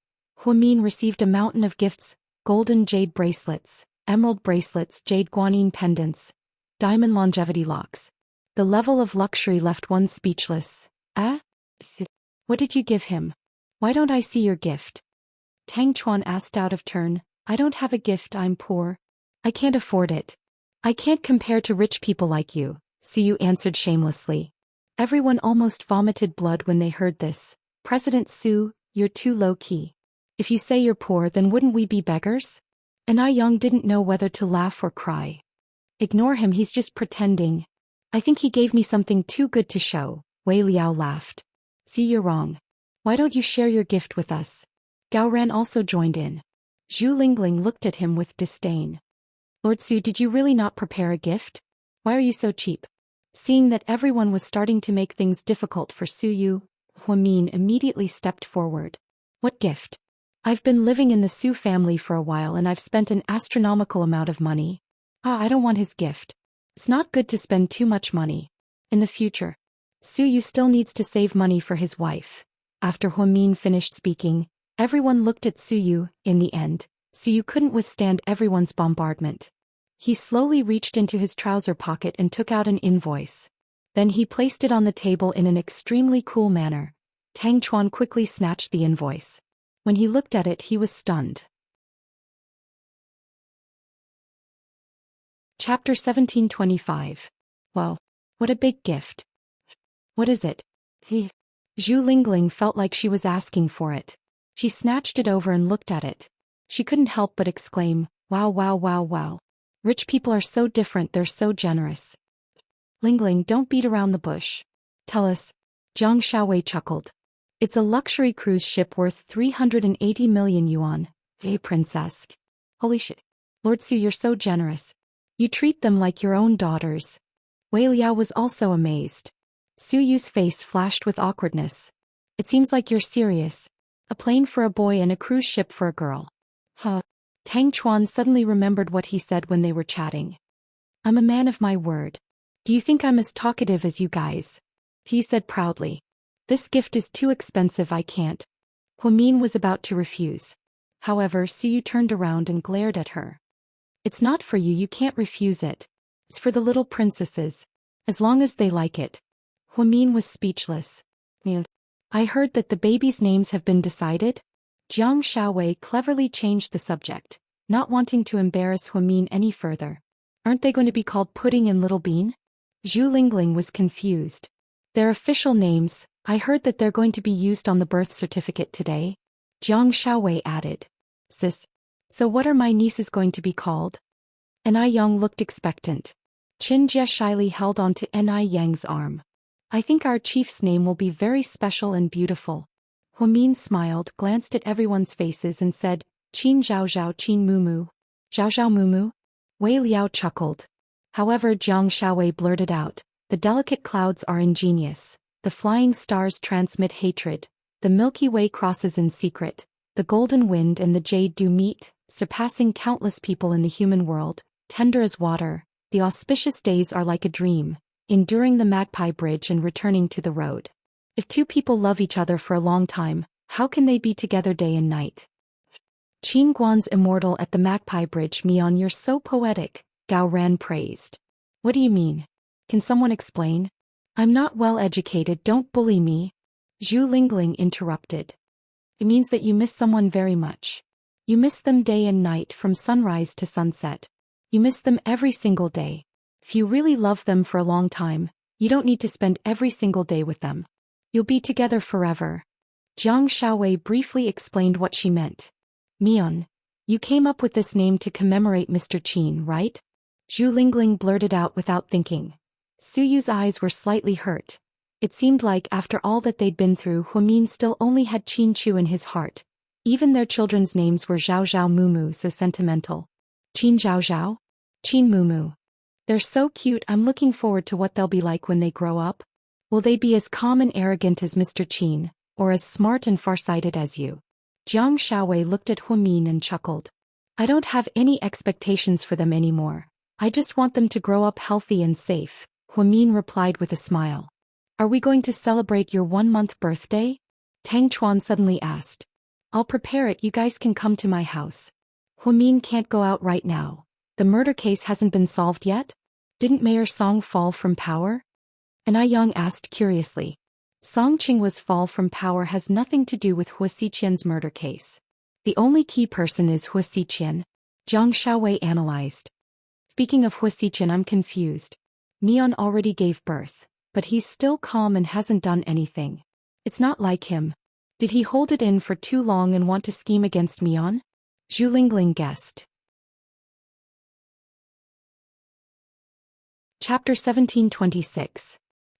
Huamin received a mountain of gifts: golden jade bracelets, emerald bracelets, jade guanine pendants, diamond longevity locks. The level of luxury left one speechless. What did you give him? Why don't I see your gift? Tang Chuan asked out of turn. I don't have a gift, I'm poor. I can't afford it. I can't compare to rich people like you, Siu answered shamelessly. Everyone almost vomited blood when they heard this. President Su, you're too low-key. If you say you're poor, then wouldn't we be beggars? And I Yang didn't know whether to laugh or cry. Ignore him, he's just pretending. I think he gave me something too good to show, Wei Liao laughed. See, you're wrong. Why don't you share your gift with us? Gao Ran also joined in. Zhu Lingling looked at him with disdain. Lord Su, did you really not prepare a gift? Why are you so cheap? Seeing that everyone was starting to make things difficult for Su Yu, Huamin immediately stepped forward. What gift? I've been living in the Su family for a while and I've spent an astronomical amount of money. I don't want his gift. It's not good to spend too much money. In the future, Su Yu still needs to save money for his wife. After Huamin finished speaking, everyone looked at Su Yu. In the end, Su Yu couldn't withstand everyone's bombardment. He slowly reached into his trouser pocket and took out an invoice. Then he placed it on the table in an extremely cool manner. Tang Chuan quickly snatched the invoice. When he looked at it, he was stunned. Chapter 1725. Wow, what a big gift. What is it? Zhu Lingling felt like she was asking for it. She snatched it over and looked at it. She couldn't help but exclaim, wow, wow, wow, wow. Rich people are so different, they're so generous. Lingling, don't beat around the bush. Tell us. Jiang Shaowei chuckled. It's a luxury cruise ship worth 380 million yuan. Hey, princess. Holy shit. Lord Su, you're so generous. You treat them like your own daughters. Wei Liao was also amazed. Su Yu's face flashed with awkwardness. It seems like you're serious. A plane for a boy and a cruise ship for a girl. Huh. Tang Chuan suddenly remembered what he said when they were chatting. I'm a man of my word. Do you think I'm as talkative as you guys? He said proudly. This gift is too expensive, I can't. Huamin was about to refuse. However, Siu turned around and glared at her. It's not for you, you can't refuse it. It's for the little princesses. As long as they like it. Huamin was speechless. I heard that the babies' names have been decided? Jiang Shaowei cleverly changed the subject, not wanting to embarrass Huamin any further. Aren't they going to be called Pudding and Little Bean? Zhu Lingling was confused. Their official names, I heard that they're going to be used on the birth certificate today. Jiang Shaowei added. Sis. So what are my nieces going to be called? Ni Yang looked expectant. Qin Jie shyly held on to Ni Yang's arm. I think our chief's name will be very special and beautiful. Huamin smiled, glanced at everyone's faces and said, Qin Zhao Zhao Qin Mumu. Zhao Zhao Mumu? Wei Liao chuckled. However, Jiang Shaowei blurted out, the delicate clouds are ingenious, the flying stars transmit hatred, the Milky Way crosses in secret, the golden wind and the jade do meet, surpassing countless people in the human world, tender as water, the auspicious days are like a dream, enduring the Magpie Bridge and returning to the road. If two people love each other for a long time, how can they be together day and night? Qin Guan's immortal at the Magpie Bridge. Mian, you're so poetic, Gao Ran praised. What do you mean? Can someone explain? I'm not well educated, don't bully me. Zhu Lingling interrupted. It means that you miss someone very much. You miss them day and night from sunrise to sunset. You miss them every single day. If you really love them for a long time, you don't need to spend every single day with them. You'll be together forever. Jiang Shaowei briefly explained what she meant. Mian, you came up with this name to commemorate Mr. Qin, right? Zhu Lingling blurted out without thinking. Su Yu's eyes were slightly hurt. It seemed like after all that they'd been through, Huamin still only had Qin Chu in his heart. Even their children's names were Zhao Zhao Mumu, so sentimental. Qin Zhao Zhao? Qin Mumu. They're so cute, I'm looking forward to what they'll be like when they grow up. Will they be as calm and arrogant as Mr. Qin, or as smart and farsighted as you? Jiang Shaowei looked at Huamin and chuckled. I don't have any expectations for them anymore. I just want them to grow up healthy and safe, Huamin replied with a smile. Are we going to celebrate your 1-month birthday? Tang Chuan suddenly asked. I'll prepare it, you guys can come to my house. Huamin can't go out right now. The murder case hasn't been solved yet? Didn't Mayor Song fall from power? Anai Yang asked curiously. Song Qinghua's fall from power has nothing to do with Hua Xiqian's murder case. The only key person is Hua Xiqian. Jiang Shaowei analyzed. Speaking of Hua Xiqian, I'm confused. Mian already gave birth, but he's still calm and hasn't done anything. It's not like him. Did he hold it in for too long and want to scheme against Mian? Zhu Lingling guessed. Chapter 1726.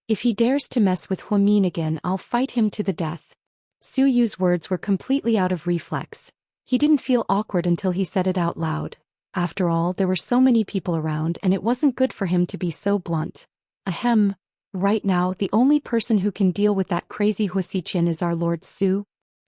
If he dares to mess with Huamin again, I'll fight him to the death. Su Yu's words were completely out of reflex. He didn't feel awkward until he said it out loud. After all, there were so many people around and it wasn't good for him to be so blunt. Ahem. Right now, the only person who can deal with that crazy Hua Xiqian is our Lord Su.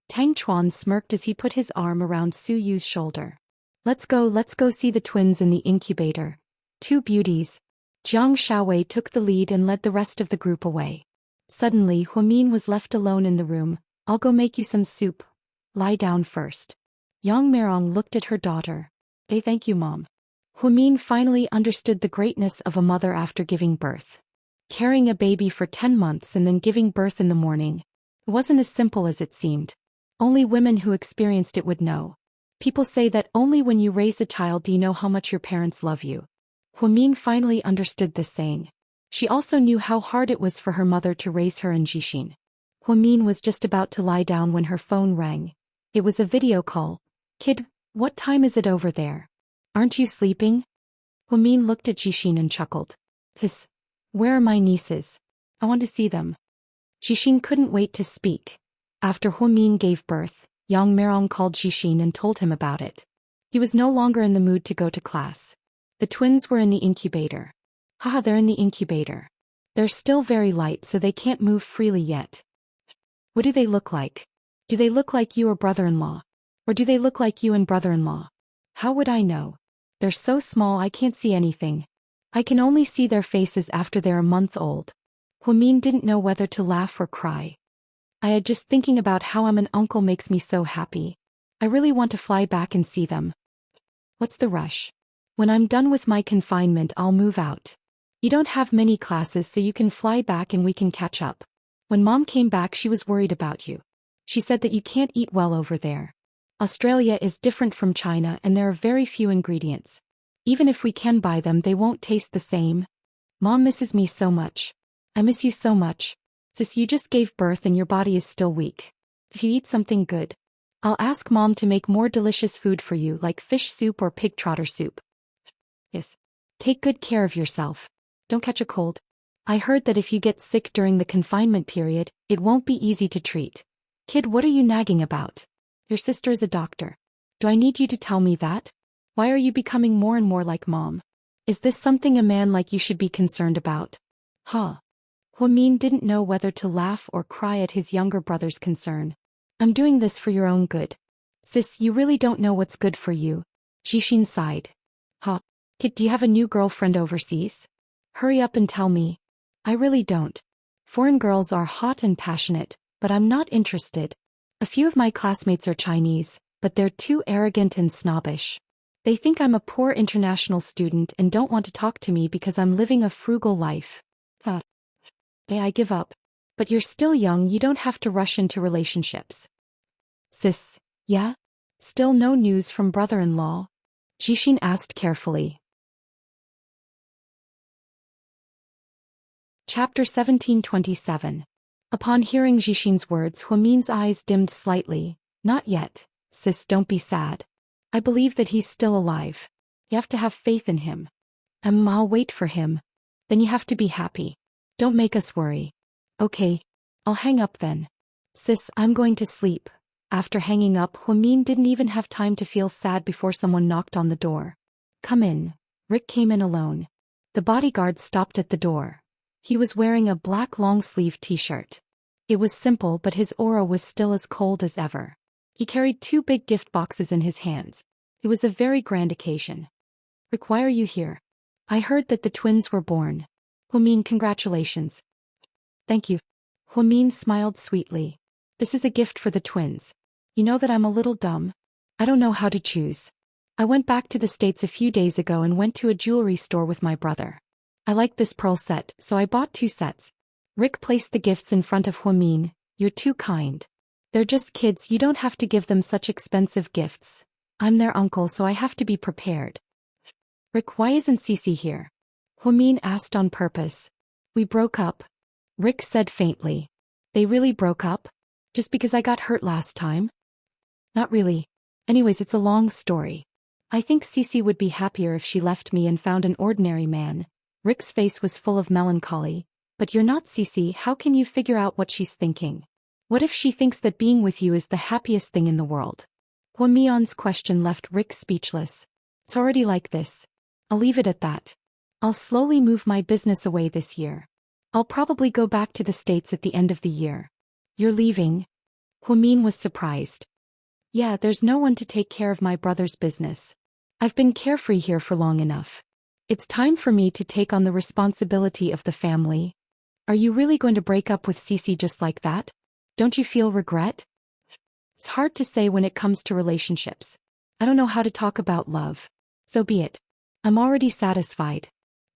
Tang Chuan smirked as he put his arm around Su Yu's shoulder. Let's go see the twins in the incubator. Two beauties. Jiang Shaowei took the lead and led the rest of the group away. Suddenly, Huamin was left alone in the room. I'll go make you some soup. Lie down first. Yang Merong looked at her daughter. Thank you, Mom. Huamin finally understood the greatness of a mother after giving birth. Carrying a baby for 10 months and then giving birth in the morning. It wasn't as simple as it seemed. Only women who experienced it would know. People say that only when you raise a child do you know how much your parents love you. Huamin finally understood this saying. She also knew how hard it was for her mother to raise her in Jixin. Huamin was just about to lie down when her phone rang. It was a video call. Kid, what time is it over there? Aren't you sleeping? Huamin looked at Jixin and chuckled. Where are my nieces? I want to see them. Jixin couldn't wait to speak. After Huamin gave birth, Yang Merong called Jixin and told him about it. He was no longer in the mood to go to class. The twins were in the incubator. Haha, they're in the incubator. They're still very light so they can't move freely yet. What do they look like? Do they look like you or brother-in-law? Or do they look like you and brother-in-law? How would I know? They're so small I can't see anything. I can only see their faces after they're a month old. Huamin didn't know whether to laugh or cry. I had just thinking about how I'm an uncle makes me so happy. I really want to fly back and see them. What's the rush? When I'm done with my confinement, I'll move out. You don't have many classes so you can fly back and we can catch up. When Mom came back, she was worried about you. She said that you can't eat well over there. Australia is different from China and there are very few ingredients. Even if we can buy them, they won't taste the same. Mom misses me so much. I miss you so much. Sis, you just gave birth and your body is still weak. If you eat something good, I'll ask Mom to make more delicious food for you like fish soup or pig trotter soup. Yes. Take good care of yourself. Don't catch a cold. I heard that if you get sick during the confinement period, it won't be easy to treat. Kid, what are you nagging about? Your sister is a doctor. Do I need you to tell me that? Why are you becoming more and more like mom? Is this something a man like you should be concerned about? Huh. Huamin didn't know whether to laugh or cry at his younger brother's concern. I'm doing this for your own good. Sis, you really don't know what's good for you. Jishin sighed. Huh. Kid, do you have a new girlfriend overseas? Hurry up and tell me. I really don't. Foreign girls are hot and passionate, but I'm not interested. A few of my classmates are Chinese, but they're too arrogant and snobbish. They think I'm a poor international student and don't want to talk to me because I'm living a frugal life. I give up. But you're still young, you don't have to rush into relationships. Sis, yeah? Still no news from brother-in-law? Jishin asked carefully. Chapter 1727. Upon hearing Jishin's words, Huamin's eyes dimmed slightly. Not yet, sis, don't be sad. I believe that he's still alive. You have to have faith in him. I'll wait for him. Then you have to be happy. Don't make us worry. Okay. I'll hang up then. Sis, I'm going to sleep. After hanging up, Huamin didn't even have time to feel sad before someone knocked on the door. Come in. Rick came in alone. The bodyguard stopped at the door. He was wearing a black long-sleeved t-shirt. It was simple, but his aura was still as cold as ever. He carried 2 big gift boxes in his hands. It was a very grand occasion. Rick, why are you here? I heard that the twins were born. Huamin, congratulations. Thank you. Huamin smiled sweetly. This is a gift for the twins. You know that I'm a little dumb. I don't know how to choose. I went back to the States a few days ago and went to a jewelry store with my brother. I liked this pearl set, so I bought 2 sets. Rick placed the gifts in front of Huamin. You're too kind. They're just kids, you don't have to give them such expensive gifts. I'm their uncle, so I have to be prepared. Rick, why isn't Cece here? Huamin asked on purpose. We broke up. Rick said faintly. They really broke up? Just because I got hurt last time? Not really. Anyways, it's a long story. I think Cece would be happier if she left me and found an ordinary man. Rick's face was full of melancholy. But you're not Cece, how can you figure out what she's thinking? What if she thinks that being with you is the happiest thing in the world? Huamin's question left Rick speechless. It's already like this. I'll leave it at that. I'll slowly move my business away this year. I'll probably go back to the States at the end of the year. You're leaving? Huamin was surprised. Yeah, there's no one to take care of my brother's business. I've been carefree here for long enough. It's time for me to take on the responsibility of the family. Are you really going to break up with Cece just like that? Don't you feel regret? It's hard to say when it comes to relationships. I don't know how to talk about love. So be it. I'm already satisfied.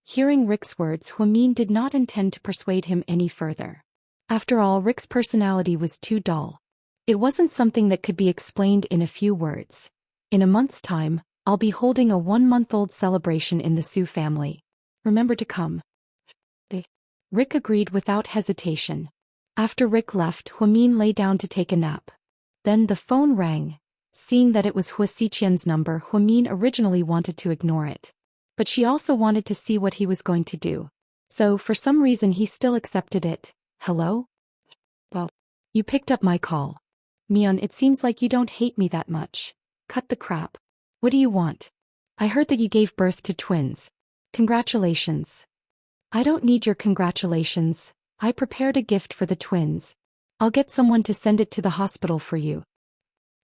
Hearing Rick's words, Huamin did not intend to persuade him any further. After all, Rick's personality was too dull. It wasn't something that could be explained in a few words. In a month's time, I'll be holding a 1-month-old celebration in the Su family. Remember to come. Rick agreed without hesitation. After Rick left, Huamin lay down to take a nap. Then the phone rang. Seeing that it was Hua Xiqian's number, Huamin originally wanted to ignore it. But she also wanted to see what he was going to do. So, for some reason he still accepted it. Hello? Well, you picked up my call. Mion, it seems like you don't hate me that much. Cut the crap. What do you want? I heard that you gave birth to twins. Congratulations. I don't need your congratulations. I prepared a gift for the twins. I'll get someone to send it to the hospital for you.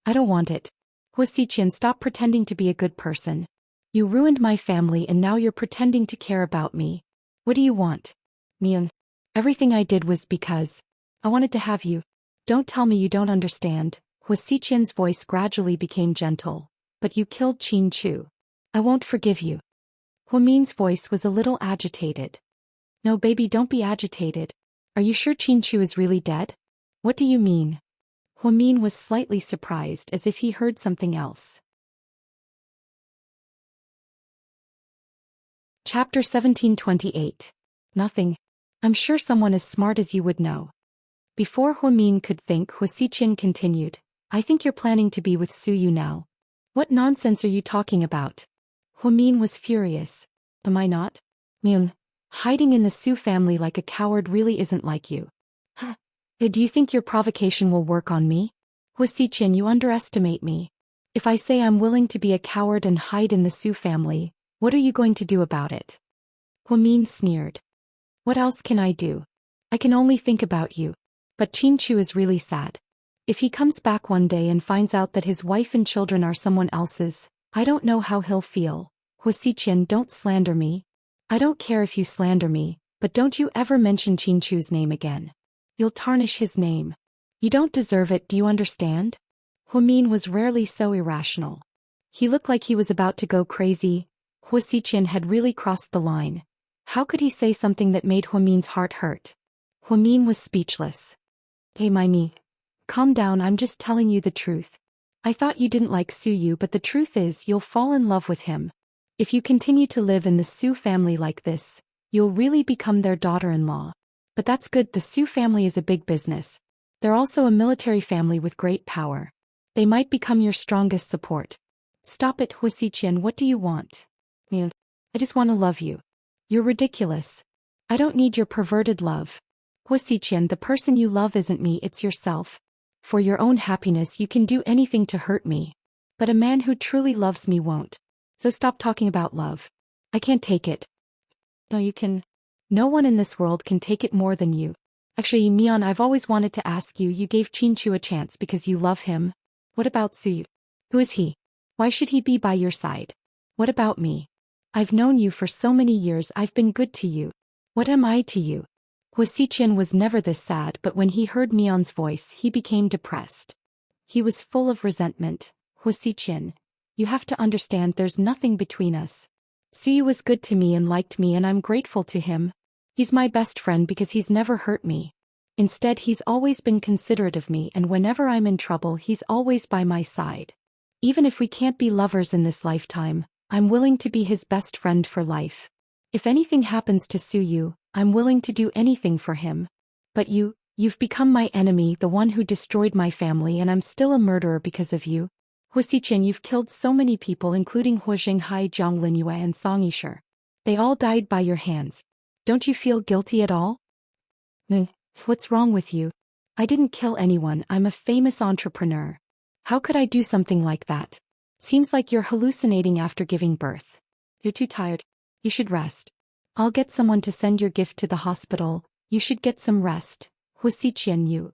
I don't want it. Hua Xiqian, stop pretending to be a good person. You ruined my family and now you're pretending to care about me. What do you want? Mion, everything I did was because I wanted to have you. Don't tell me you don't understand. Hua Xiqian's voice gradually became gentle. But you killed Qin Chu. I won't forgive you. Huamin's voice was a little agitated. No, baby, don't be agitated. Are you sure Qin Chu is really dead? What do you mean? Huamin was slightly surprised, as if he heard something else. Chapter 1728. Nothing. I'm sure someone as smart as you would know. Before Huamin could think, Hua Xiqian continued. I think you're planning to be with Su Yu now. What nonsense are you talking about? Huamin was furious. Am I not? Mion, Hiding in the Su family like a coward really isn't like you. Huh? Do you think your provocation will work on me? Hua Xiqian, you underestimate me. If I say I'm willing to be a coward and hide in the Su family, what are you going to do about it? Hua Min sneered. What else can I do? I can only think about you. But Qin Chu is really sad. If he comes back one day and finds out that his wife and children are someone else's, I don't know how he'll feel. Hua Xiqian, don't slander me. I don't care if you slander me, but don't you ever mention Qin Chu's name again. You'll tarnish his name. You don't deserve it, do you understand? Hua Min was rarely so irrational. He looked like he was about to go crazy. Hua Xiqian had really crossed the line. How could he say something that made Hua Min's heart hurt? Hua Min was speechless. Hey Mimi. Calm down, I'm just telling you the truth. I thought you didn't like Su Yu, but the truth is you'll fall in love with him. If you continue to live in the Su family like this, you'll really become their daughter-in-law. But that's good, the Su family is a big business. They're also a military family with great power. They might become your strongest support. Stop it, Hua Xiqian, what do you want? I just want to love you. You're ridiculous. I don't need your perverted love. Hua Xiqian, the person you love isn't me, it's yourself. For your own happiness you can do anything to hurt me. But a man who truly loves me won't. So stop talking about love. I can't take it. No, you can. No one in this world can take it more than you. Actually, Mian, I've always wanted to ask you, you gave Qin Chu a chance because you love him. What about Su Yu? Who is he? Why should he be by your side? What about me? I've known you for so many years, I've been good to you. What am I to you? Hua Xiqian was never this sad, but when he heard Mian's voice he became depressed. He was full of resentment. Hua Xiqian, you have to understand there's nothing between us. Su Yu was good to me and liked me and I'm grateful to him. He's my best friend because he's never hurt me. Instead, he's always been considerate of me and whenever I'm in trouble he's always by my side. Even if we can't be lovers in this lifetime, I'm willing to be his best friend for life. If anything happens to Su Yu, I'm willing to do anything for him. But you've become my enemy, the one who destroyed my family, and I'm still a murderer because of you. Hua Xiqian, you've killed so many people including Hua Jinghai, Jiang Linyue and Song Yisher. They all died by your hands. Don't you feel guilty at all? What's wrong with you? I didn't kill anyone, I'm a famous entrepreneur. How could I do something like that? Seems like you're hallucinating after giving birth. You're too tired. You should rest. I'll get someone to send your gift to the hospital. You should get some rest. Hua Xiqian, you.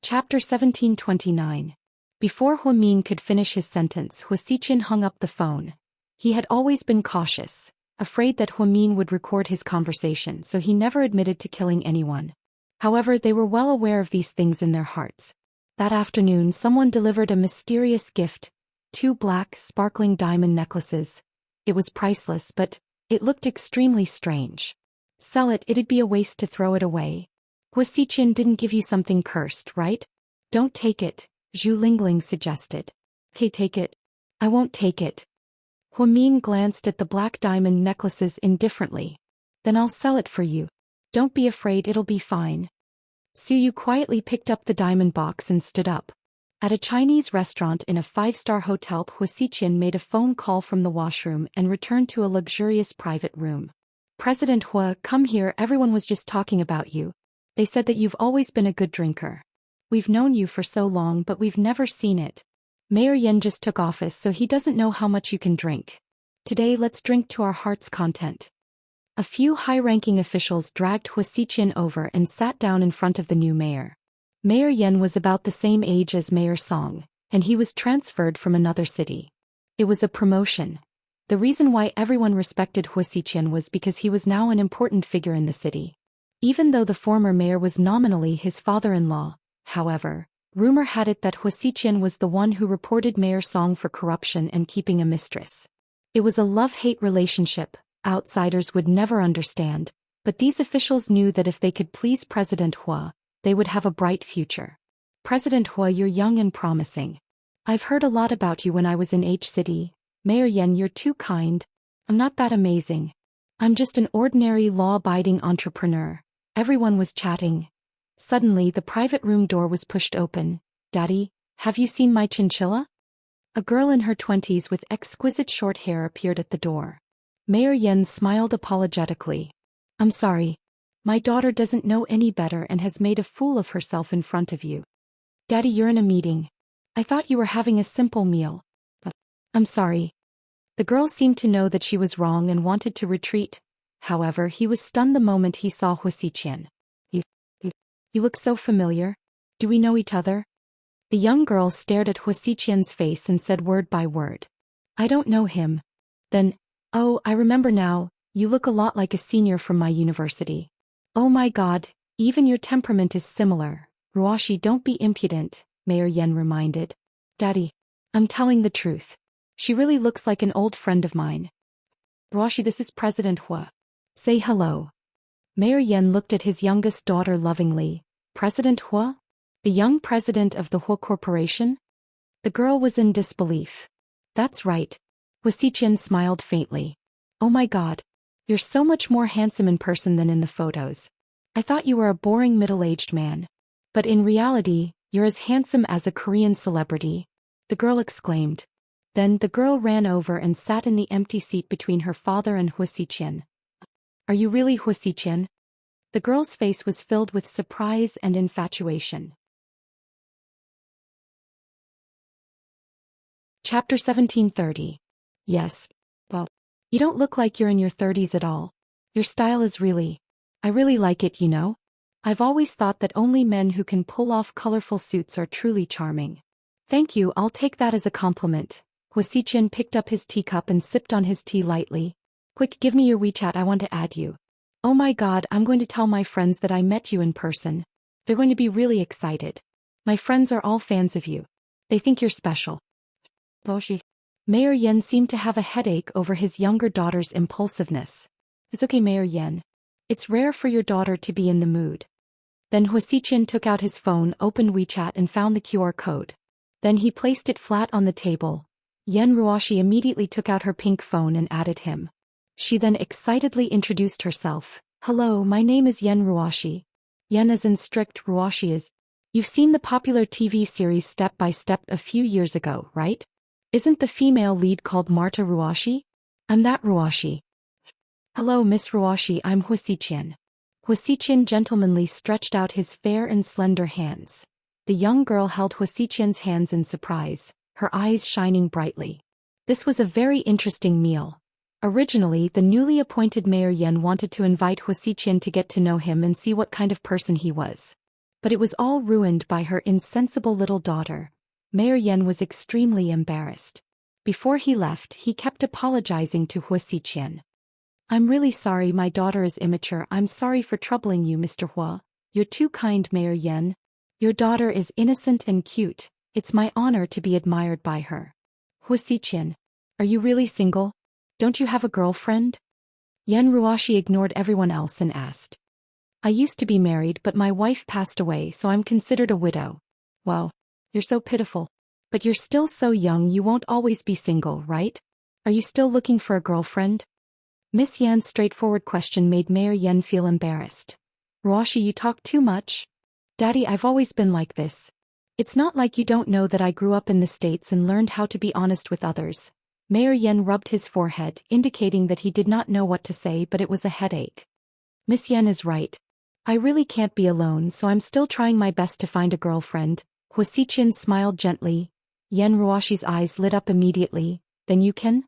Chapter 1729. Before Hua Min could finish his sentence, Hua Xiqian hung up the phone. He had always been cautious, afraid that Hua Min would record his conversation, so he never admitted to killing anyone. However, they were well aware of these things in their hearts. That afternoon someone delivered a mysterious gift, 2 black, sparkling diamond necklaces. It was priceless, but it looked extremely strange. Sell it, it'd be a waste to throw it away. Hua Xiqian didn't give you something cursed, right? Don't take it, Zhu Lingling suggested. Okay, take it. I won't take it. Hua Min glanced at the black diamond necklaces indifferently. Then I'll sell it for you. Don't be afraid, it'll be fine. Su Yu quietly picked up the diamond box and stood up. At a Chinese restaurant in a 5-star hotel, Hua Xiqian made a phone call from the washroom and returned to a luxurious private room. President Hua, come here, everyone was just talking about you. They said that you've always been a good drinker. We've known you for so long but we've never seen it. Mayor Yan just took office so he doesn't know how much you can drink. Today let's drink to our heart's content. A few high-ranking officials dragged Hua Xiqian over and sat down in front of the new mayor. Mayor Yan was about the same age as Mayor Song, and he was transferred from another city. It was a promotion. The reason why everyone respected Hua Xiqian was because he was now an important figure in the city. Even though the former mayor was nominally his father-in-law, however, rumor had it that Hua Xiqian was the one who reported Mayor Song for corruption and keeping a mistress. It was a love-hate relationship. Outsiders would never understand, but these officials knew that if they could please President Hua, they would have a bright future. President Hua, you're young and promising. I've heard a lot about you when I was in H City. Mayor Yan, you're too kind. I'm not that amazing. I'm just an ordinary law-abiding entrepreneur. Everyone was chatting. Suddenly the private room door was pushed open. Daddy, have you seen my chinchilla? A girl in her 20s with exquisite short hair appeared at the door. Mayor Yen smiled apologetically. I'm sorry. My daughter doesn't know any better and has made a fool of herself in front of you. Daddy, you're in a meeting. I thought you were having a simple meal. But I'm sorry. The girl seemed to know that she was wrong and wanted to retreat. However, he was stunned the moment he saw Huasiqian. You look so familiar. Do we know each other? The young girl stared at Huasiqian's face and said word by word. I don't know him. Then, oh, I remember now, you look a lot like a senior from my university. Oh my god, even your temperament is similar. Ruashi, don't be impudent, Mayor Yen reminded. Daddy, I'm telling the truth. She really looks like an old friend of mine. Ruashi, this is President Hua. Say hello. Mayor Yen looked at his youngest daughter lovingly. President Hua? The young president of the Hua Corporation? The girl was in disbelief. That's right. Huasiqian smiled faintly. Oh my god. You're so much more handsome in person than in the photos. I thought you were a boring middle-aged man. But in reality, you're as handsome as a Korean celebrity. The girl exclaimed. Then the girl ran over and sat in the empty seat between her father and Huasiqian. Are you really Huasiqian? The girl's face was filled with surprise and infatuation. Chapter 1730. Yes. Well, you don't look like you're in your 30s at all. Your style is I really like it, you know? I've always thought that only men who can pull off colorful suits are truly charming. Thank you, I'll take that as a compliment. Huasiqian picked up his teacup and sipped on his tea lightly. Quick, give me your WeChat, I want to add you. Oh my god, I'm going to tell my friends that I met you in person. They're going to be really excited. My friends are all fans of you. They think you're special. Boshi. Mayor Yen seemed to have a headache over his younger daughter's impulsiveness. It's okay, Mayor Yen. It's rare for your daughter to be in the mood. Then Huasiqian took out his phone, opened WeChat and found the QR code. Then he placed it flat on the table. Yen Ruashi immediately took out her pink phone and added him. She then excitedly introduced herself. Hello, my name is Yen Ruashi. Yen as in strict, Ruashi is. You've seen the popular TV series Step by Step a few years ago, right? Isn't the female lead called Marta Ruashi? I'm that Ruashi. Hello, Miss Ruashi, I'm Huasiqian. Huasiqian gentlemanly stretched out his fair and slender hands. The young girl held Huasiqian's hands in surprise, her eyes shining brightly. This was a very interesting meal. Originally, the newly appointed Mayor Yen wanted to invite Huasiqian to get to know him and see what kind of person he was. But it was all ruined by her insensible little daughter. Mayor Yen was extremely embarrassed. Before he left, he kept apologizing to Huasiqian. I'm really sorry, my daughter is immature. I'm sorry for troubling you, Mr. Hua. You're too kind, Mayor Yen. Your daughter is innocent and cute. It's my honor to be admired by her. Huasiqian, are you really single? Don't you have a girlfriend? Yen Ruashi ignored everyone else and asked. I used to be married, but my wife passed away, so I'm considered a widow. Wow, you're so pitiful. But you're still so young, you won't always be single, right? Are you still looking for a girlfriend? Miss Yan's straightforward question made Mayor Yen feel embarrassed. Ruashi, you talk too much. Daddy, I've always been like this. It's not like you don't know that I grew up in the States and learned how to be honest with others. Mayor Yen rubbed his forehead, indicating that he did not know what to say, but it was a headache. Miss Yen is right. I really can't be alone, so I'm still trying my best to find a girlfriend. Huasiqian smiled gently. Yen Ruashi's eyes lit up immediately. Then you can?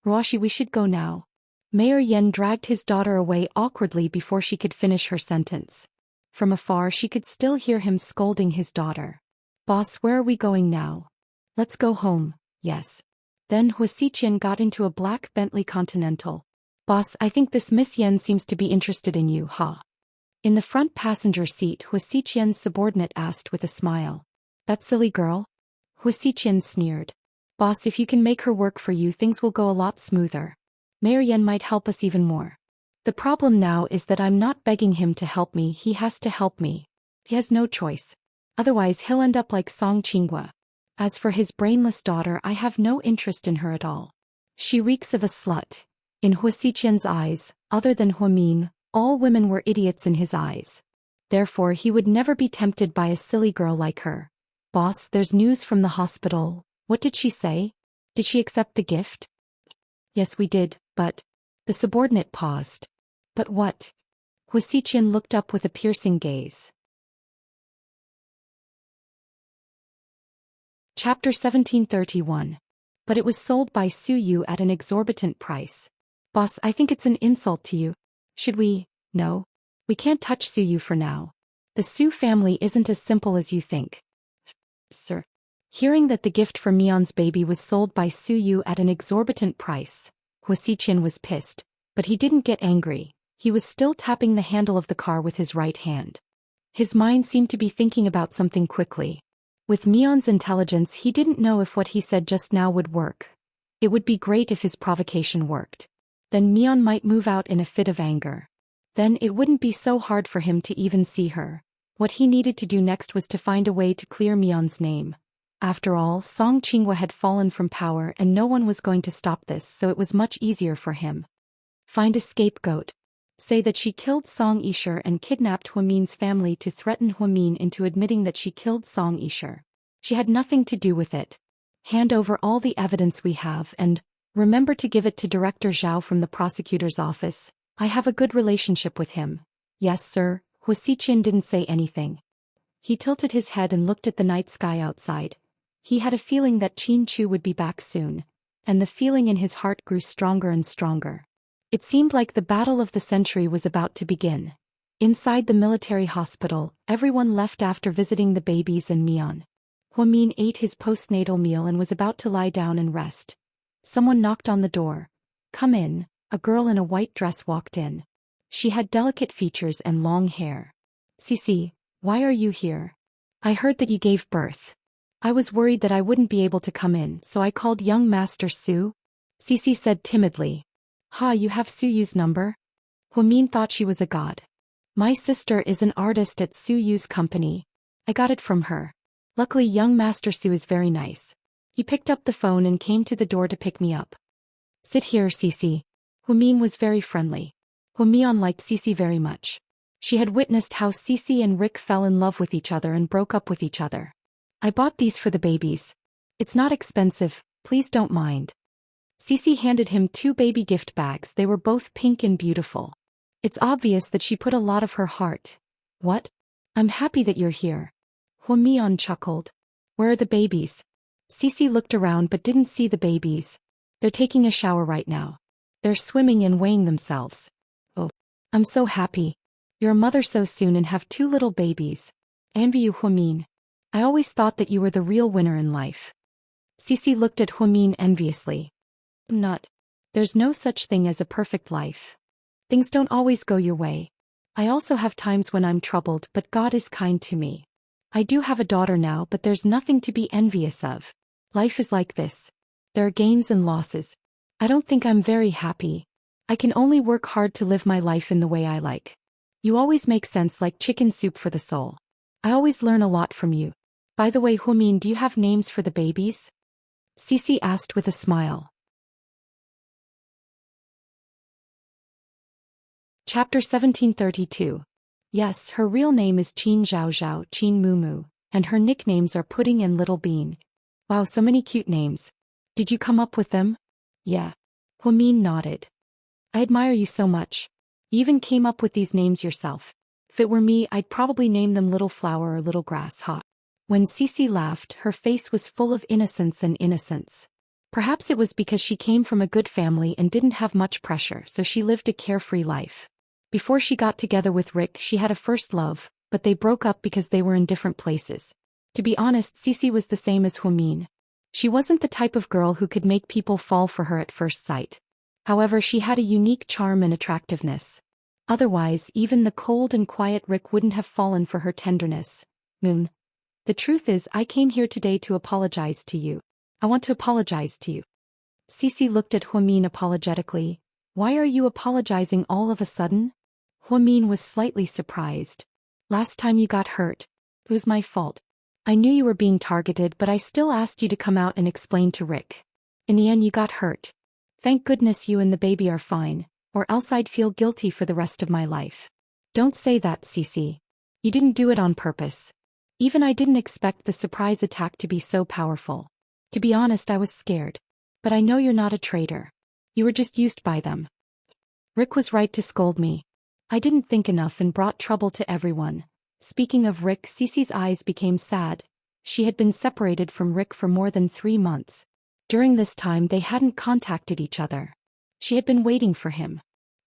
Ruashi, we should go now. Mayor Yen dragged his daughter away awkwardly before she could finish her sentence. From afar she could still hear him scolding his daughter. Boss, where are we going now? Let's go home, yes. Then Huasiqian got into a black Bentley Continental. Boss, I think this Miss Yen seems to be interested in you, huh? In the front passenger seat, Huasiqian's subordinate asked with a smile. That silly girl? Huasiqian sneered. Boss, if you can make her work for you, things will go a lot smoother. Mayor Yen might help us even more. The problem now is that I'm not begging him to help me, he has to help me. He has no choice. Otherwise he'll end up like Song Qinghua. As for his brainless daughter, I have no interest in her at all. She reeks of a slut. In Huasiqian's eyes, other than Huamin, all women were idiots in his eyes. Therefore he would never be tempted by a silly girl like her. Boss, there's news from the hospital. What did she say? Did she accept the gift? Yes, we did, but... The subordinate paused. But what? Huasiqian looked up with a piercing gaze. Chapter 1731. But it was sold by Su Yu at an exorbitant price. Boss, I think it's an insult to you. Should we? No. We can't touch Su Yu for now. The Su family isn't as simple as you think. Sir. Hearing that the gift for Mion's baby was sold by Su Yu at an exorbitant price, Huasiqian was pissed, but he didn't get angry. He was still tapping the handle of the car with his right hand. His mind seemed to be thinking about something quickly. With Mion's intelligence, he didn't know if what he said just now would work. It would be great if his provocation worked. Then Mion might move out in a fit of anger. Then it wouldn't be so hard for him to even see her. What he needed to do next was to find a way to clear Mion's name. After all, Song Qinghua had fallen from power and no one was going to stop this, so it was much easier for him. Find a scapegoat. Say that she killed Song Yisher and kidnapped Huamin's family to threaten Huamin into admitting that she killed Song Yisher. She had nothing to do with it. Hand over all the evidence we have and remember to give it to Director Zhao from the prosecutor's office. I have a good relationship with him. Yes, sir. Huasiqian didn't say anything. He tilted his head and looked at the night sky outside. He had a feeling that Qin Chu would be back soon, and the feeling in his heart grew stronger and stronger. It seemed like the battle of the century was about to begin. Inside the military hospital, everyone left after visiting the babies and Mion. Huamin ate his postnatal meal and was about to lie down and rest. Someone knocked on the door. Come in. A girl in a white dress walked in. She had delicate features and long hair. Cici, why are you here? I heard that you gave birth. I was worried that I wouldn't be able to come in, so I called young Master Su. Cici said timidly. Ha, you have Su Yu's number? Huamin thought she was a god. My sister is an artist at Su Yu's company. I got it from her. Luckily young Master Su is very nice. He picked up the phone and came to the door to pick me up. Sit here, Cici. Huamin was very friendly. Huamian liked Cici very much. She had witnessed how Cici and Rick fell in love with each other and broke up with each other. I bought these for the babies. It's not expensive, please don't mind. Cici handed him 2 baby gift bags. They were both pink and beautiful. It's obvious that she put a lot of her heart. What? I'm happy that you're here. Huamian chuckled. Where are the babies? Cici looked around but didn't see the babies. They're taking a shower right now. They're swimming and weighing themselves. Oh, I'm so happy. You're a mother so soon and have 2 little babies. Envy you, Huamin. I always thought that you were the real winner in life. Cici looked at Huamin enviously. Not. There's no such thing as a perfect life. Things don't always go your way. I also have times when I'm troubled, but God is kind to me. I do have a daughter now, but there's nothing to be envious of. Life is like this. There are gains and losses. I don't think I'm very happy. I can only work hard to live my life in the way I like. You always make sense like chicken soup for the soul. I always learn a lot from you. By the way, Huamin, do you have names for the babies? Cici asked with a smile. Chapter 1732. Yes, her real name is Qin Zhao Zhao, Qin Mumu, and her nicknames are Pudding and Little Bean. Wow, so many cute names. Did you come up with them? Yeah. Huamin nodded. I admire you so much. You even came up with these names yourself. If it were me, I'd probably name them Little Flower or Little Grass. Ha. When Cici laughed, her face was full of innocence and innocence. Perhaps it was because she came from a good family and didn't have much pressure, so she lived a carefree life. Before she got together with Rick, she had a first love, but they broke up because they were in different places. To be honest, Cici was the same as Huamin. She wasn't the type of girl who could make people fall for her at first sight. However, she had a unique charm and attractiveness. Otherwise, even the cold and quiet Rick wouldn't have fallen for her tenderness. Moon. The truth is, I came here today to apologize to you. I want to apologize to you. Cici looked at Huamin apologetically. Why are you apologizing all of a sudden? Huamin was slightly surprised. Last time you got hurt. It was my fault. I knew you were being targeted, but I still asked you to come out and explain to Rick. In the end, you got hurt. Thank goodness you and the baby are fine, or else I'd feel guilty for the rest of my life. Don't say that, Cici. You didn't do it on purpose. Even I didn't expect the surprise attack to be so powerful. To be honest, I was scared. But I know you're not a traitor. You were just used by them. Rick was right to scold me. I didn't think enough and brought trouble to everyone. Speaking of Rick, Cece's eyes became sad. She had been separated from Rick for more than 3 months. During this time they hadn't contacted each other. She had been waiting for him.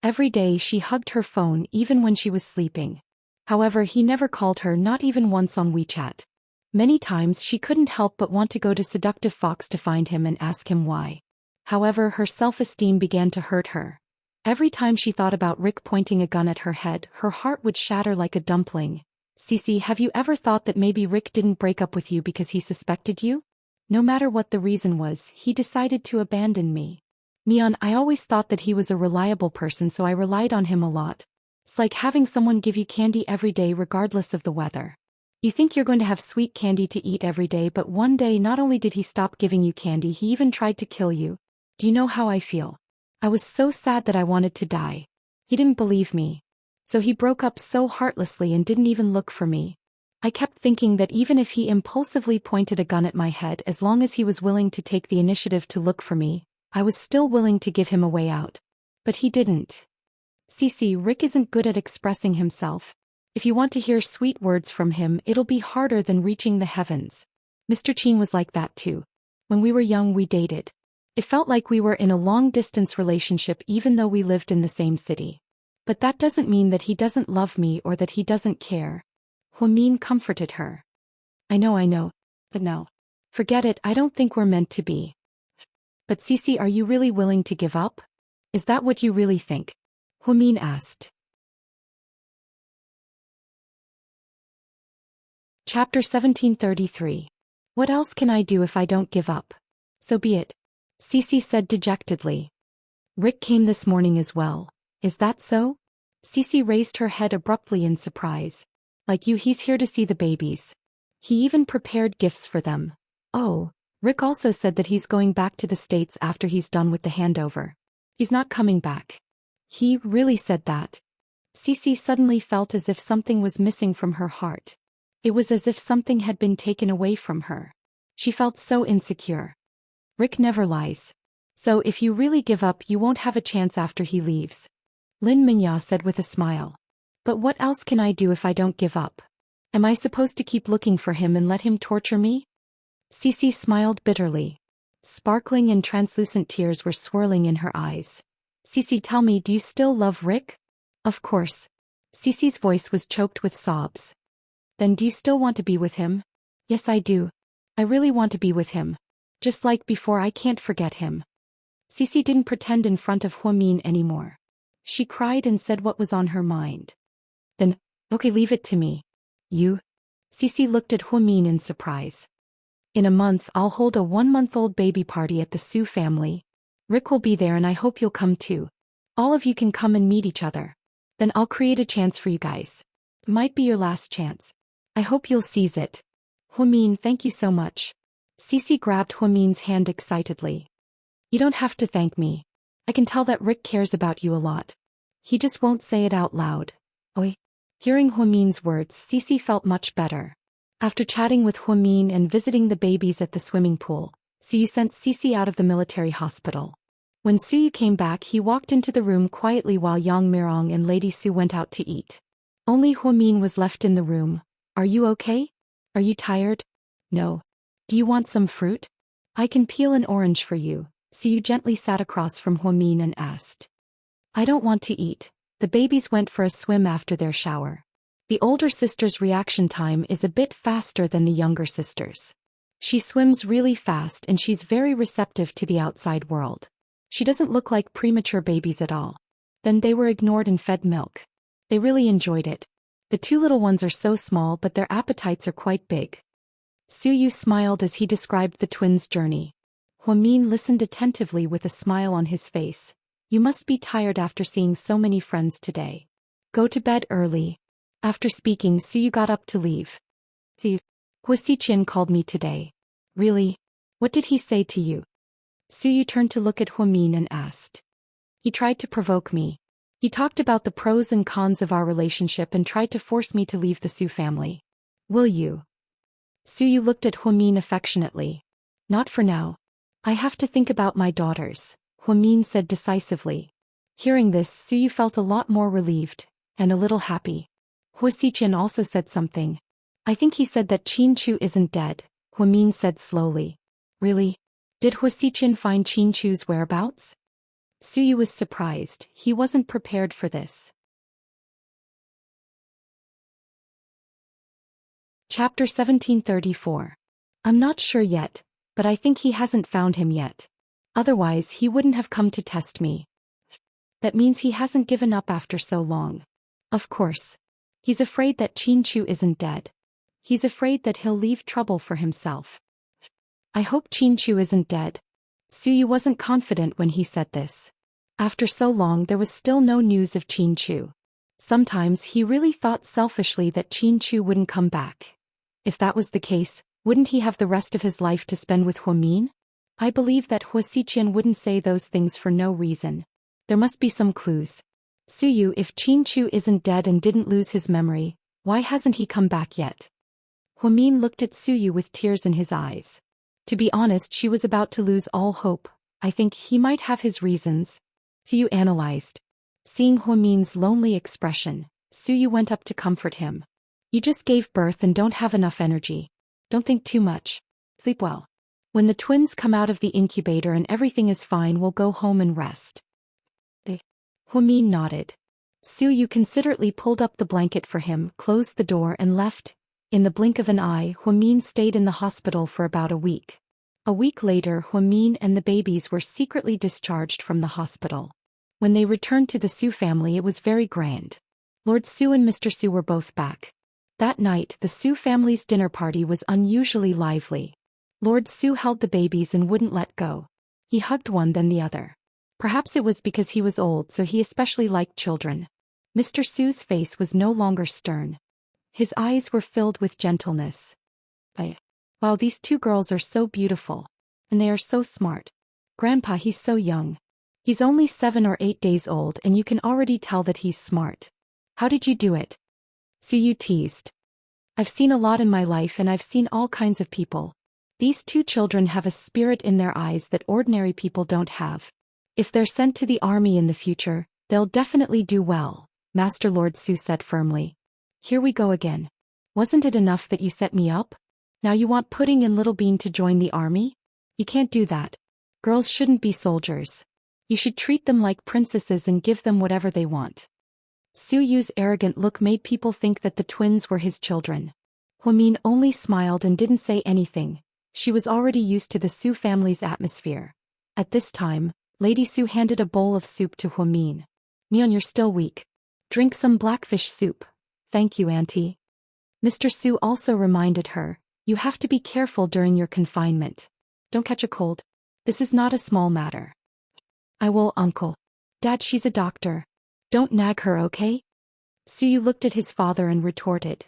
Every day she hugged her phone even when she was sleeping. However, he never called her, not even once on WeChat. Many times she couldn't help but want to go to Seductive Fox to find him and ask him why. However, her self-esteem began to hurt her. Every time she thought about Rick pointing a gun at her head, her heart would shatter like a dumpling. Cece, have you ever thought that maybe Rick didn't break up with you because he suspected you? No matter what the reason was, he decided to abandon me. Mion, I always thought that he was a reliable person, so I relied on him a lot. It's like having someone give you candy every day regardless of the weather. You think you're going to have sweet candy to eat every day, but one day not only did he stop giving you candy, he even tried to kill you. Do you know how I feel? I was so sad that I wanted to die. He didn't believe me. So he broke up so heartlessly and didn't even look for me. I kept thinking that even if he impulsively pointed a gun at my head, as long as he was willing to take the initiative to look for me, I was still willing to give him a way out. But he didn't. Cece, Rick isn't good at expressing himself. If you want to hear sweet words from him, it'll be harder than reaching the heavens. Mr. Chin was like that too. When we were young, we dated. It felt like we were in a long-distance relationship even though we lived in the same city. But that doesn't mean that he doesn't love me or that he doesn't care. Huamin comforted her. I know, but no. Forget it, I don't think we're meant to be. But Cece, are you really willing to give up? Is that what you really think? Huamin asked. Chapter 1733. What else can I do if I don't give up? So be it. Cece said dejectedly. Rick came this morning as well. Is that so? Cece raised her head abruptly in surprise. Like you, he's here to see the babies. He even prepared gifts for them. Oh, Rick also said that he's going back to the States after he's done with the handover. He's not coming back. He really said that. Cece suddenly felt as if something was missing from her heart. It was as if something had been taken away from her. She felt so insecure. Rick never lies. So if you really give up, you won't have a chance after he leaves. Lin Minya said with a smile. But what else can I do if I don't give up? Am I supposed to keep looking for him and let him torture me? Cece smiled bitterly. Sparkling and translucent tears were swirling in her eyes. Cece, tell me, do you still love Rick? Of course. Cece's voice was choked with sobs. Then do you still want to be with him? Yes, I do. I really want to be with him. Just like before, I can't forget him. Cece didn't pretend in front of Huamin anymore. She cried and said what was on her mind. Then, okay, leave it to me. You? Cece looked at Huamin in surprise. In a month, I'll hold a 1-month-old baby party at the Su family. Rick will be there and I hope you'll come too. All of you can come and meet each other. Then I'll create a chance for you guys. It might be your last chance. I hope you'll seize it. Huamin, thank you so much. Cece grabbed Huamin's hand excitedly. You don't have to thank me. I can tell that Rick cares about you a lot. He just won't say it out loud. Oi. Hearing Huamin's words, Cece felt much better. After chatting with Huamin and visiting the babies at the swimming pool, Suyu sent Cece out of the military hospital. When Suyu came back, he walked into the room quietly while Yang Mirong and Lady Su went out to eat. Only Huamin was left in the room. Are you okay? Are you tired? No. Do you want some fruit? I can peel an orange for you. Suyu gently sat across from Huamin and asked. I don't want to eat. The babies went for a swim after their shower. The older sister's reaction time is a bit faster than the younger sister's. She swims really fast and she's very receptive to the outside world. She doesn't look like premature babies at all. Then they were ignored and fed milk. They really enjoyed it. The 2 little ones are so small but their appetites are quite big. Suyu smiled as he described the twins' journey. Huamin listened attentively with a smile on his face. You must be tired after seeing so many friends today. Go to bed early. After speaking, Suyu got up to leave. Huasiqian called me today. Really? What did he say to you? Suyu turned to look at Huamin and asked. He tried to provoke me. He talked about the pros and cons of our relationship and tried to force me to leave the Su family. Will you? Suyu looked at Huamin affectionately. Not for now. I have to think about my daughters, Huamin said decisively. Hearing this, Suyu felt a lot more relieved, and a little happy. Hua Xiqian also said something. I think he said that Qin Chu isn't dead, Huamin said slowly. Really? Did Hua Xiqian find Qin Chu's whereabouts? Suyu was surprised. He wasn't prepared for this. Chapter 1734. I'm not sure yet, but I think he hasn't found him yet. Otherwise he wouldn't have come to test me. That means he hasn't given up after so long. Of course. He's afraid that Qin Chu isn't dead. He's afraid that he'll leave trouble for himself. I hope Qin Chu isn't dead. Suyu wasn't confident when he said this. After so long there was still no news of Qin Chu. Sometimes he really thought selfishly that Qin Chu wouldn't come back. If that was the case, wouldn't he have the rest of his life to spend with Huamin? I believe that Hua Xiqian wouldn't say those things for no reason. There must be some clues. Suyu, if Qin Chu isn't dead and didn't lose his memory, why hasn't he come back yet? Huamin looked at Suyu with tears in his eyes. To be honest, she was about to lose all hope. I think he might have his reasons. Suyu analyzed. Seeing Huamin's lonely expression, Suyu went up to comfort him. You just gave birth and don't have enough energy. Don't think too much. Sleep well. When the twins come out of the incubator and everything is fine, we'll go home and rest. Huamin nodded. Suyu considerately pulled up the blanket for him, closed the door and left. In the blink of an eye, Huamin stayed in the hospital for about a week. A week later, Huamin and the babies were secretly discharged from the hospital. When they returned to the Su family, it was very grand. Lord Su and Mr. Su were both back. That night, the Su family's dinner party was unusually lively. Lord Su held the babies and wouldn't let go. He hugged one then the other. Perhaps it was because he was old, so he especially liked children. Mr. Su's face was no longer stern. His eyes were filled with gentleness. Wow, these two girls are so beautiful. And they are so smart. Grandpa, he's so young. He's only 7 or 8 days old and you can already tell that he's smart. How did you do it? Suyu teased. I've seen a lot in my life and I've seen all kinds of people. These two children have a spirit in their eyes that ordinary people don't have. If they're sent to the army in the future, they'll definitely do well, Master Lord Su said firmly. Here we go again. Wasn't it enough that you set me up? Now you want Pudding and Little Bean to join the army? You can't do that. Girls shouldn't be soldiers. You should treat them like princesses and give them whatever they want. Suyu's arrogant look made people think that the twins were his children. Huamin only smiled and didn't say anything. She was already used to the Su family's atmosphere. At this time, Lady Su handed a bowl of soup to Huamin. Mion, you're still weak. Drink some blackfish soup. Thank you, Auntie. Mr. Su also reminded her, you have to be careful during your confinement. Don't catch a cold. This is not a small matter. I will, Uncle. Dad, she's a doctor. Don't nag her, okay? Suyu looked at his father and retorted.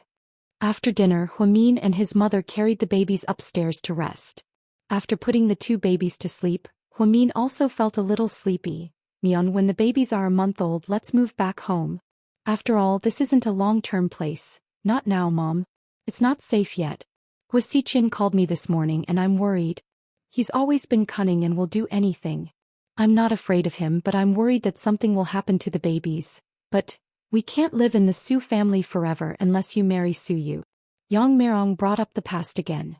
After dinner, Huamin and his mother carried the babies upstairs to rest. After putting the two babies to sleep, Huamin also felt a little sleepy. Mion, when the babies are a month old, let's move back home. After all, this isn't a long-term place. Not now, Mom. It's not safe yet. Hua Xiqian called me this morning and I'm worried. He's always been cunning and will do anything. I'm not afraid of him, but I'm worried that something will happen to the babies. But we can't live in the Su family forever unless you marry Suyu. Yang Merong brought up the past again.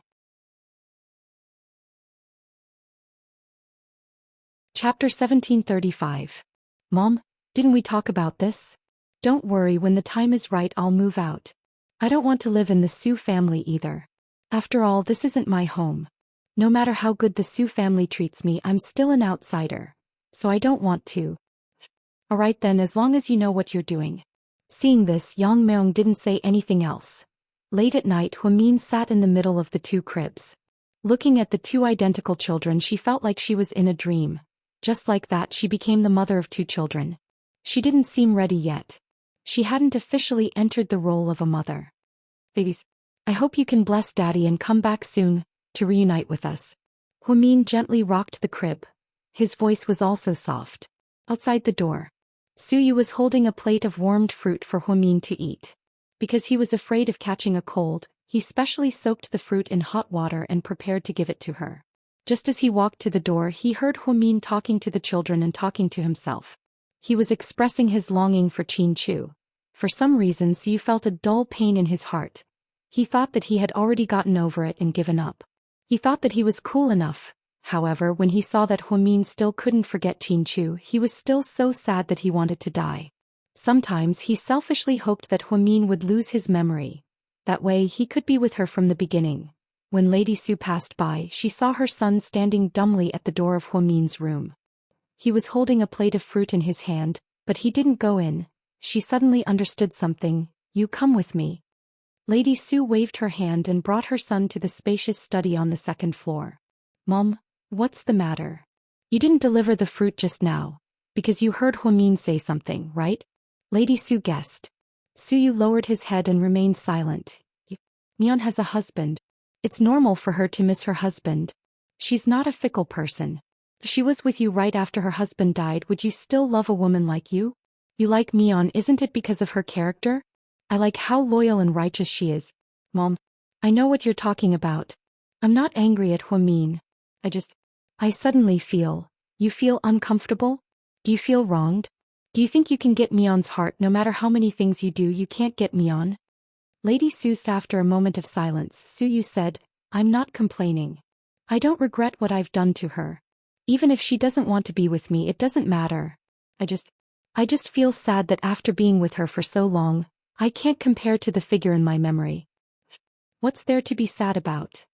Chapter 1735. Mom, didn't we talk about this? Don't worry, when the time is right I'll move out. I don't want to live in the Su family either. After all, this isn't my home. No matter how good the Su family treats me, I'm still an outsider. So I don't want to. Alright then, as long as you know what you're doing. Seeing this, Yang Merong didn't say anything else. Late at night, Huamin sat in the middle of the two cribs. Looking at the two identical children, she felt like she was in a dream. Just like that, she became the mother of two children. She didn't seem ready yet. She hadn't officially entered the role of a mother. Babies, I hope you can bless Daddy and come back soon to reunite with us. Huamin gently rocked the crib. His voice was also soft. Outside the door, Suyu was holding a plate of warmed fruit for Huamin to eat. Because he was afraid of catching a cold, he specially soaked the fruit in hot water and prepared to give it to her. Just as he walked to the door, he heard Huamin talking to the children and talking to himself. He was expressing his longing for Qin Chu. For some reason, Siu felt a dull pain in his heart. He thought that he had already gotten over it and given up. He thought that he was cool enough. However, when he saw that Huamin still couldn't forget Qin Chu, he was still so sad that he wanted to die. Sometimes he selfishly hoped that Huamin would lose his memory. That way he could be with her from the beginning. When Lady Su passed by, she saw her son standing dumbly at the door of Huamin's room. He was holding a plate of fruit in his hand, but he didn't go in. She suddenly understood something. "You come with me." Lady Su waved her hand and brought her son to the spacious study on the second floor. "Mom, what's the matter? You didn't deliver the fruit just now, because you heard Huamin say something, right?" Lady Su guessed. Suyu lowered his head and remained silent. Mion has a husband. It's normal for her to miss her husband. She's not a fickle person. If she was with you right after her husband died, would you still love a woman like you? You like Mion, isn't it because of her character? I like how loyal and righteous she is. Mom, I know what you're talking about. I'm not angry at Huamin. I suddenly feel. You feel uncomfortable? Do you feel wronged? Do you think you can get Mion's heart no matter how many things you do you can't get Mion? Lady Su, after a moment of silence, Suyu said, I'm not complaining. I don't regret what I've done to her. Even if she doesn't want to be with me, it doesn't matter. I just feel sad that after being with her for so long, I can't compare to the figure in my memory. What's there to be sad about?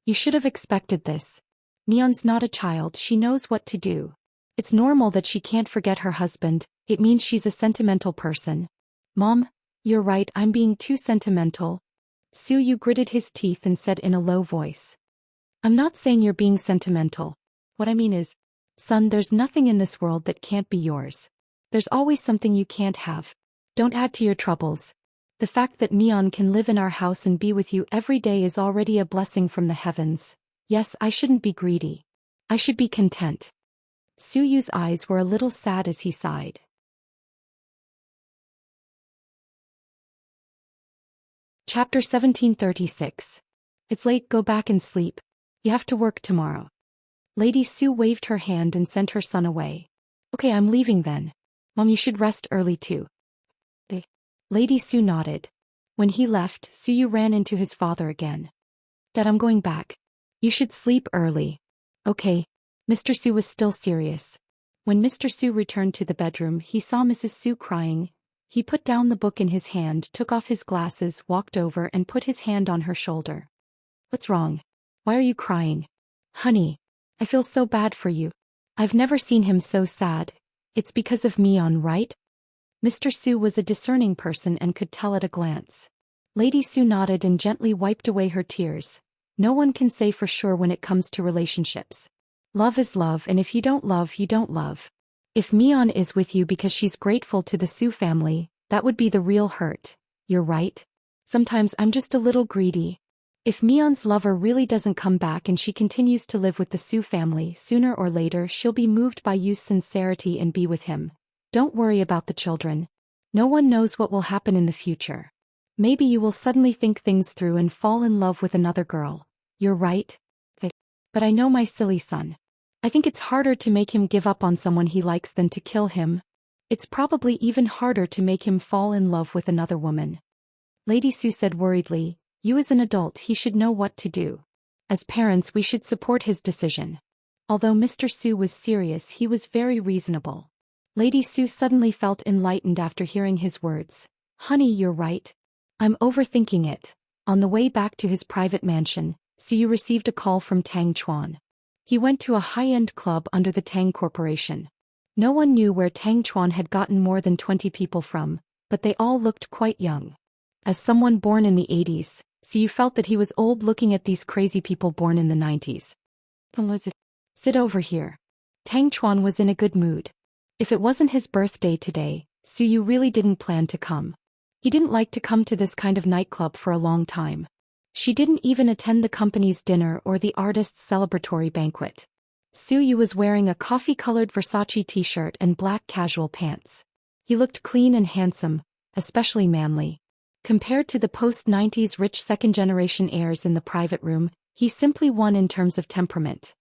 You should have expected this. Mion's not a child, she knows what to do. It's normal that she can't forget her husband, it means she's a sentimental person. Mom, you're right, I'm being too sentimental. Suyu gritted his teeth and said in a low voice. I'm not saying you're being sentimental. What I mean is, son, there's nothing in this world that can't be yours. There's always something you can't have. Don't add to your troubles. The fact that Mion can live in our house and be with you every day is already a blessing from the heavens. Yes, I shouldn't be greedy. I should be content. Suyu's eyes were a little sad as he sighed. Chapter 1736. It's late, go back and sleep. You have to work tomorrow. Lady Su waved her hand and sent her son away. Okay, I'm leaving then. Mom, you should rest early too. Lady Su nodded. When he left, Suyu ran into his father again. Dad, I'm going back. You should sleep early. Okay. Mr. Su was still serious. When Mr. Su returned to the bedroom, he saw Mrs. Su crying. He put down the book in his hand, took off his glasses, walked over and put his hand on her shoulder. What's wrong? Why are you crying? Honey, I feel so bad for you. I've never seen him so sad. It's because of Mion, right? Mr. Su was a discerning person and could tell at a glance. Lady Su nodded and gently wiped away her tears. No one can say for sure when it comes to relationships. Love is love, and if you don't love, you don't love. If Mion is with you because she's grateful to the Su family, that would be the real hurt. You're right. Sometimes I'm just a little greedy. If Mion's lover really doesn't come back and she continues to live with the Su family, sooner or later she'll be moved by Yu's sincerity and be with him. Don't worry about the children. No one knows what will happen in the future. Maybe you will suddenly think things through and fall in love with another girl. You're right. But I know my silly son. I think it's harder to make him give up on someone he likes than to kill him. It's probably even harder to make him fall in love with another woman. Lady Su said worriedly, You as an adult, he should know what to do. As parents, we should support his decision. Although Mr. Su was serious, he was very reasonable. Lady Su suddenly felt enlightened after hearing his words. Honey, you're right. I'm overthinking it. On the way back to his private mansion, Suyu received a call from Tang Chuan. He went to a high-end club under the Tang Corporation. No one knew where Tang Chuan had gotten more than 20 people from, but they all looked quite young. As someone born in the 80s, Suyu felt that he was old looking at these crazy people born in the 90s. Sit over here. Tang Chuan was in a good mood. If it wasn't his birthday today, Suyu really didn't plan to come. He didn't like to come to this kind of nightclub for a long time. She didn't even attend the company's dinner or the artist's celebratory banquet. Suyu was wearing a coffee-colored Versace t-shirt and black casual pants. He looked clean and handsome, especially manly. Compared to the post-90s rich second-generation heirs in the private room, he simply won in terms of temperament.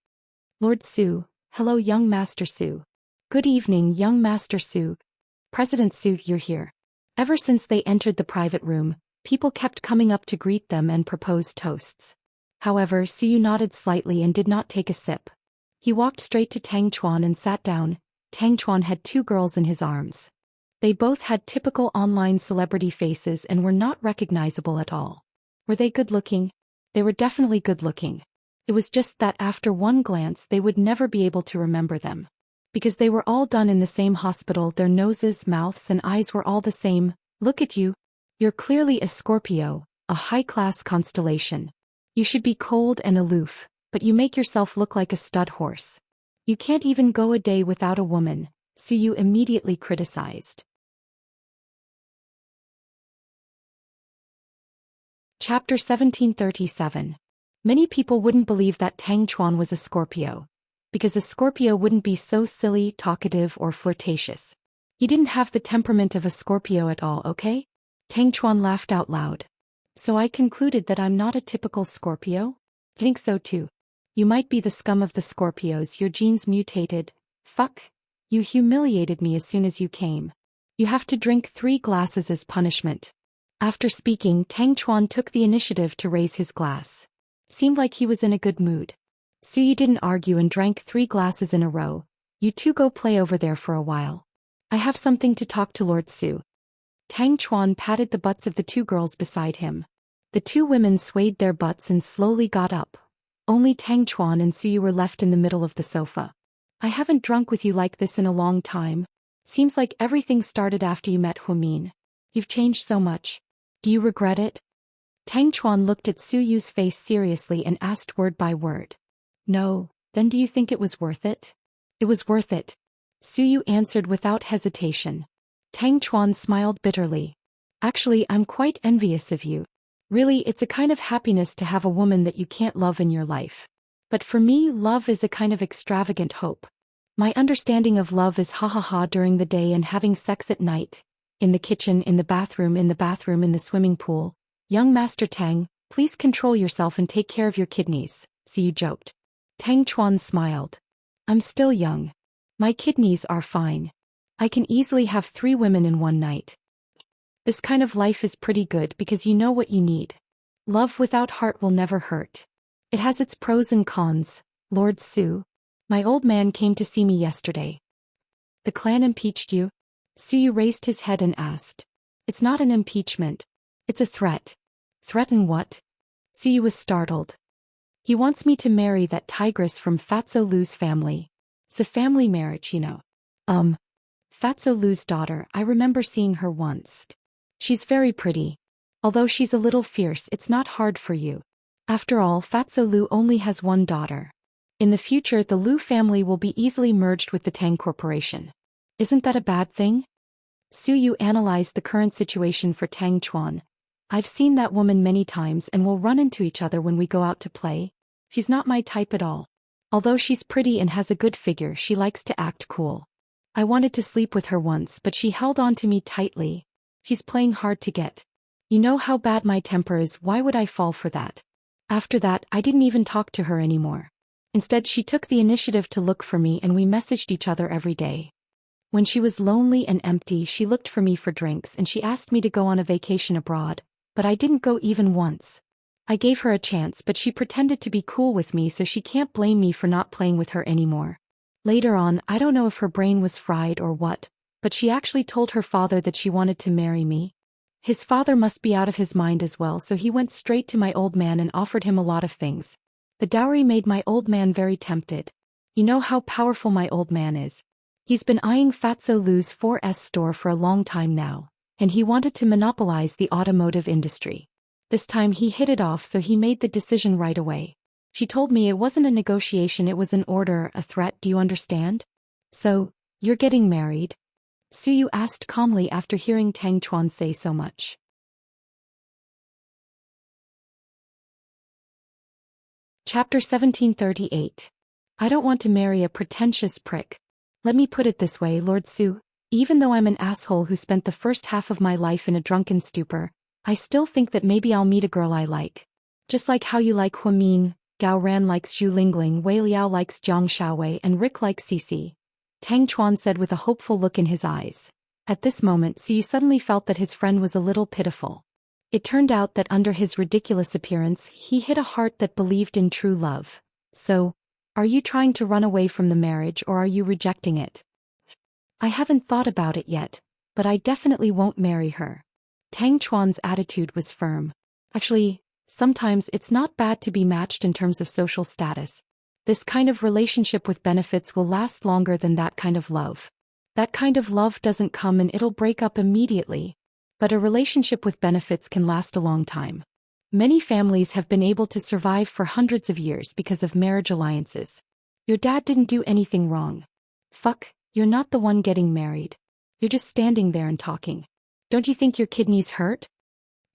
Lord Su, hello young Master Su. Good evening young Master Su. President Su, you're here. Ever since they entered the private room, people kept coming up to greet them and propose toasts. However, Su nodded slightly and did not take a sip. He walked straight to Tang Chuan and sat down. Tang Chuan had two girls in his arms. They both had typical online celebrity faces and were not recognizable at all. Were they good-looking? They were definitely good-looking. It was just that after one glance they would never be able to remember them. Because they were all done in the same hospital, their noses, mouths and eyes were all the same. Look at you. You're clearly a Scorpio, a high-class constellation. You should be cold and aloof, but you make yourself look like a stud horse. You can't even go a day without a woman, so you immediately criticized. Chapter 1737. Many people wouldn't believe that Tang Chuan was a Scorpio, because a Scorpio wouldn't be so silly, talkative, or flirtatious. He didn't have the temperament of a Scorpio at all, okay? Tang Chuan laughed out loud. So I concluded that I'm not a typical Scorpio? Think so too. You might be the scum of the Scorpios, your genes mutated. Fuck. You humiliated me as soon as you came. You have to drink 3 glasses as punishment. After speaking, Tang Chuan took the initiative to raise his glass. Seemed like he was in a good mood. Su didn't argue and drank 3 glasses in a row. You two go play over there for a while. I have something to talk to Lord Su. Tang Chuan patted the butts of the 2 girls beside him. The 2 women swayed their butts and slowly got up. Only Tang Chuan and Su were left in the middle of the sofa. I haven't drunk with you like this in a long time. Seems like everything started after you met Huamin. You've changed so much. Do you regret it? Tang Chuan looked at Su Yu's face seriously and asked word by word. No, then do you think it was worth it? It was worth it. Su Yu answered without hesitation. Tang Chuan smiled bitterly. Actually, I'm quite envious of you. Really, it's a kind of happiness to have a woman that you can't love in your life. But for me, love is a kind of extravagant hope. My understanding of love is ha ha ha during the day and having sex at night. In the kitchen, in the bathroom, in the swimming pool. Young Master Tang, please control yourself and take care of your kidneys, Su Yu joked. Tang Chuan smiled. I'm still young. My kidneys are fine. I can easily have 3 women in one night. This kind of life is pretty good because you know what you need. Love without heart will never hurt. It has its pros and cons, Lord Su. My old man came to see me yesterday. The clan impeached you? Su Yu raised his head and asked. It's not an impeachment. It's a threat. Threaten what? Su Yu was startled. He wants me to marry that tigress from Fatso Lu's family. It's a family marriage, you know. Fatso Lu's daughter, I remember seeing her once. She's very pretty. Although she's a little fierce, it's not hard for you. After all, Fatso Lu only has one daughter. In the future, the Lu family will be easily merged with the Tang Corporation. Isn't that a bad thing? Su Yu analyzed the current situation for Tang Chuan. I've seen that woman many times and we'll run into each other when we go out to play. She's not my type at all. Although she's pretty and has a good figure, she likes to act cool. I wanted to sleep with her once, but she held on to me tightly. She's playing hard to get. You know how bad my temper is, why would I fall for that? After that, I didn't even talk to her anymore. Instead, she took the initiative to look for me and we messaged each other every day. When she was lonely and empty, she looked for me for drinks and she asked me to go on a vacation abroad, but I didn't go even once. I gave her a chance, but she pretended to be cool with me, so she can't blame me for not playing with her anymore. Later on, I don't know if her brain was fried or what, but she actually told her father that she wanted to marry me. His father must be out of his mind as well, so he went straight to my old man and offered him a lot of things. The dowry made my old man very tempted. You know how powerful my old man is. He's been eyeing Fatso Lu's 4S store for a long time now, and he wanted to monopolize the automotive industry. This time he hit it off, so he made the decision right away. She told me it wasn't a negotiation, it was an order, a threat, do you understand? So, you're getting married? Su Yu asked calmly after hearing Tang Chuan say so much. Chapter 1738. I don't want to marry a pretentious prick. Let me put it this way, Lord Su, even though I'm an asshole who spent the first half of my life in a drunken stupor, I still think that maybe I'll meet a girl I like. Just like how you like Huamin, Gao Ran likes Zhu Lingling, Wei Liao likes Jiang Shaowei, and Rick likes Cici," Tang Chuan said with a hopeful look in his eyes. At this moment Siyu suddenly felt that his friend was a little pitiful. It turned out that under his ridiculous appearance he hid a heart that believed in true love. "So, are you trying to run away from the marriage or are you rejecting it?" "I haven't thought about it yet, but I definitely won't marry her." Tang Chuan's attitude was firm. "Actually, sometimes it's not bad to be matched in terms of social status. This kind of relationship with benefits will last longer than that kind of love. That kind of love doesn't come and it'll break up immediately. But a relationship with benefits can last a long time. Many families have been able to survive for hundreds of years because of marriage alliances. Your dad didn't do anything wrong. Fuck, you're not the one getting married. You're just standing there and talking. Don't you think your kidneys hurt?"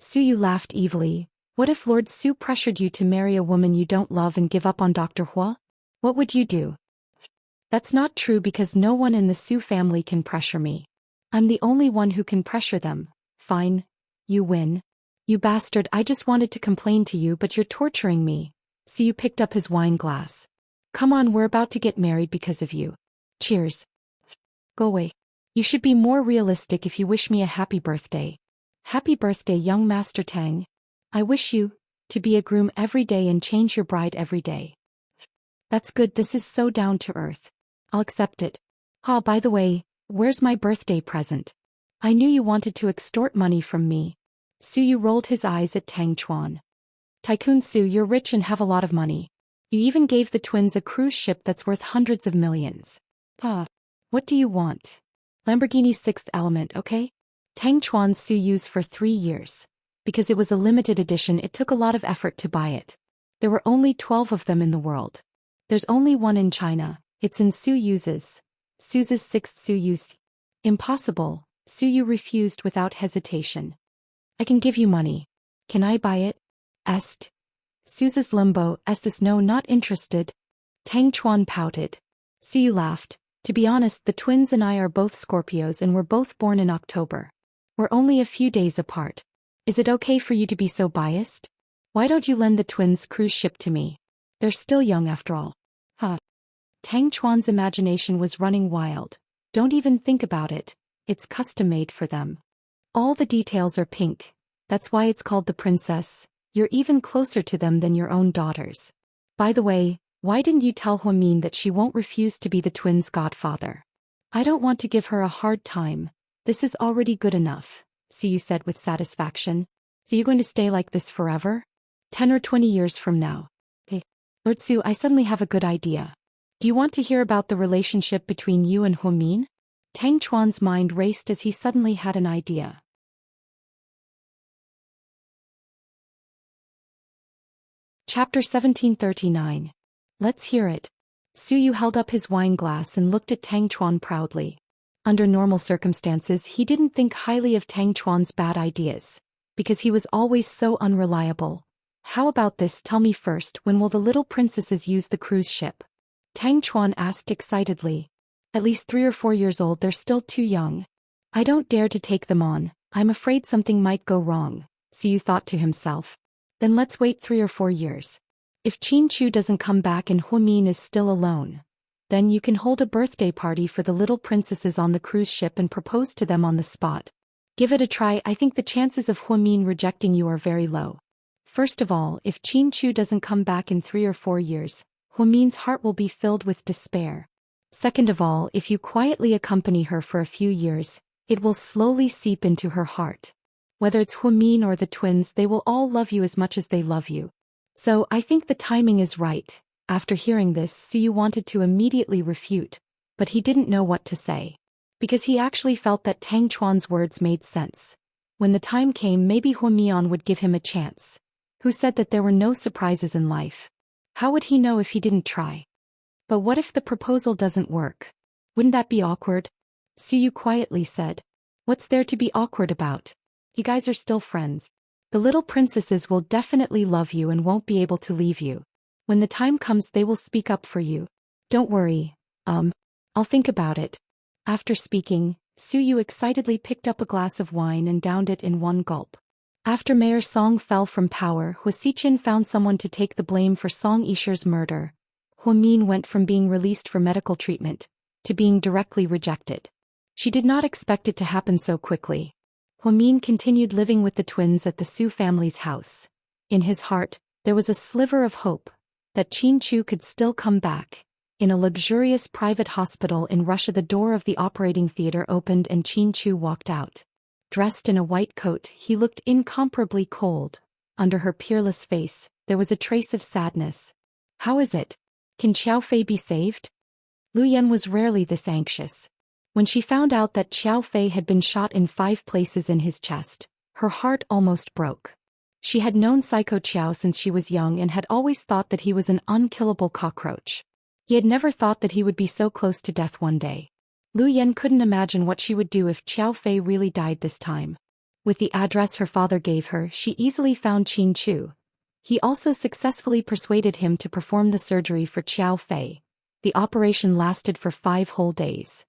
Suyu laughed evilly. "What if Lord Su pressured you to marry a woman you don't love and give up on Dr. Hua? What would you do?" "That's not true because no one in the Su family can pressure me. I'm the only one who can pressure them." "Fine. You win." "You bastard, I just wanted to complain to you but you're torturing me." Siyu picked up his wine glass. "Come on, we're about to get married because of you. Cheers." "Go away. You should be more realistic if you wish me a happy birthday." "Happy birthday, young Master Tang. I wish you to be a groom every day and change your bride every day." "That's good, this is so down to earth. I'll accept it. By the way, where's my birthday present? I knew you wanted to extort money from me." Suyu rolled his eyes at Tang Chuan. "Tycoon Su, you're rich and have a lot of money. You even gave the twins a cruise ship that's worth hundreds of millions. What do you want?" "Lamborghini's Sixth Element, okay?" Tang Chuan's Suyu's for 3 years. Because it was a limited edition, it took a lot of effort to buy it. There were only 12 of them in the world. There's only one in China. It's in Su's sixth Suyu's. "Impossible." Suyu refused without hesitation. "I can give you money. Can I buy it?" "Est." Su's limbo, estis no, not interested. Tang Chuan pouted. Suyu laughed. "To be honest, the twins and I are both Scorpios and we're both born in October. We're only a few days apart. Is it okay for you to be so biased? Why don't you lend the twins' cruise ship to me? They're still young after all." Tang Chuan's imagination was running wild. "Don't even think about it. It's custom-made for them. All the details are pink. That's why it's called the princess. You're even closer to them than your own daughters. By the way, why didn't you tell Huamin that she won't refuse to be the twins' godfather?" "I don't want to give her a hard time. This is already good enough," Siyu said with satisfaction. "So you're going to stay like this forever? 10 or 20 years from now?" "Hey, Lord Su, I suddenly have a good idea. Do you want to hear about the relationship between you and Huamin?" Tang Chuan's mind raced as he suddenly had an idea. Chapter 1739. Let's hear it. Suyu held up his wine glass and looked at Tang Chuan proudly. Under normal circumstances he didn't think highly of Tang Chuan's bad ideas, because he was always so unreliable. "How about this, tell me first, when will the little princesses use the cruise ship?" Tang Chuan asked excitedly. "At least 3 or 4 years old, they're still too young. I don't dare to take them on, I'm afraid something might go wrong," Siyu thought to himself. "Then let's wait 3 or 4 years. If Qin Chu doesn't come back and Huamin is still alone, then you can hold a birthday party for the little princesses on the cruise ship and propose to them on the spot. Give it a try. I think the chances of Huamin rejecting you are very low. First of all, if Qin Chu doesn't come back in 3 or 4 years, Huamin's heart will be filled with despair. Second of all, if you quietly accompany her for a few years, it will slowly seep into her heart. Whether it's Huamin or the twins, they will all love you as much as they love you. So I think the timing is right." After hearing this, Suyu wanted to immediately refute, but he didn't know what to say. Because he actually felt that Tang Chuan's words made sense. When the time came, maybe Huamian would give him a chance. Who said that there were no surprises in life? How would he know if he didn't try? But what if the proposal doesn't work? Wouldn't that be awkward? Suyu quietly said. "What's there to be awkward about? You guys are still friends. The little princesses will definitely love you and won't be able to leave you. When the time comes, they will speak up for you. Don't worry. I'll think about it." After speaking, Suyu excitedly picked up a glass of wine and downed it in one gulp. After Mayor Song fell from power, Hu Xiqian found someone to take the blame for Song Yishi's murder. Hu Min went from being released for medical treatment to being directly rejected. She did not expect it to happen so quickly. Hu Min continued living with the twins at the Su family's house. In his heart, there was a sliver of hope that Qin Chu could still come back. In a luxurious private hospital in Russia, the door of the operating theater opened and Qin Chu walked out. Dressed in a white coat, he looked incomparably cold. Under her peerless face, there was a trace of sadness. How is it? Can Qiao Fei be saved? Lu Yan was rarely this anxious. When she found out that Qiao Fei had been shot in 5 places in his chest, her heart almost broke. She had known Psycho Qiao since she was young and had always thought that he was an unkillable cockroach. He had never thought that he would be so close to death one day. Lu Yan couldn't imagine what she would do if Qiao Fei really died this time. With the address her father gave her, she easily found Qin Chu. He also successfully persuaded him to perform the surgery for Qiao Fei. The operation lasted for 5 whole days.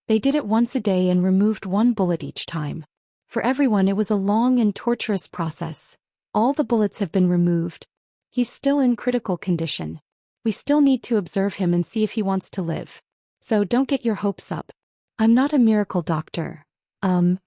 They did it once a day and removed 1 bullet each time. For everyone, it was a long and torturous process. All the bullets have been removed. He's still in critical condition. We still need to observe him and see if he wants to live. So don't get your hopes up. I'm not a miracle doctor. Qin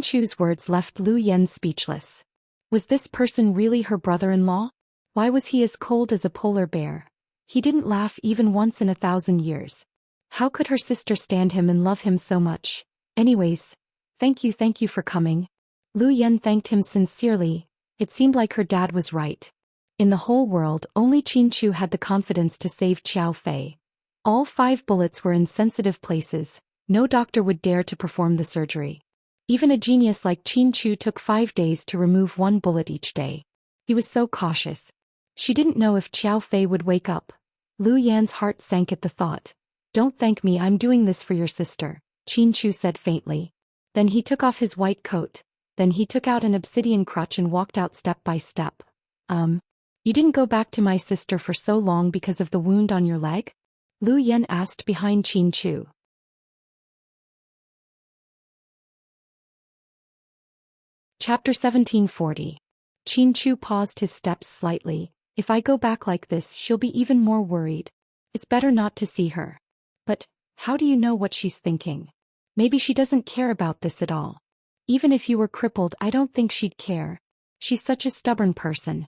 Chu's words left Lu Yan speechless. Was this person really her brother-in-law? Why was he as cold as a polar bear? He didn't laugh even once in 1,000 years. How could her sister stand him and love him so much? Anyways, thank you for coming. Lu Yan thanked him sincerely. It seemed like her dad was right. In the whole world, only Qin Chu had the confidence to save Qiao Fei. All 5 bullets were in sensitive places. No doctor would dare to perform the surgery. Even a genius like Qin Chu took 5 days to remove 1 bullet each day. He was so cautious. She didn't know if Qiao Fei would wake up. Lu Yan's heart sank at the thought. Don't thank me, I'm doing this for your sister, Qin Chu said faintly. Then he took off his white coat. Then he took out an obsidian crutch and walked out step by step. You didn't go back to my sister for so long because of the wound on your leg? Lu Yan asked behind Qin Chu. Chapter 1740. Qin Chu paused his steps slightly. If I go back like this, she'll be even more worried. It's better not to see her. But, how do you know what she's thinking? Maybe she doesn't care about this at all. Even if you were crippled, I don't think she'd care. She's such a stubborn person.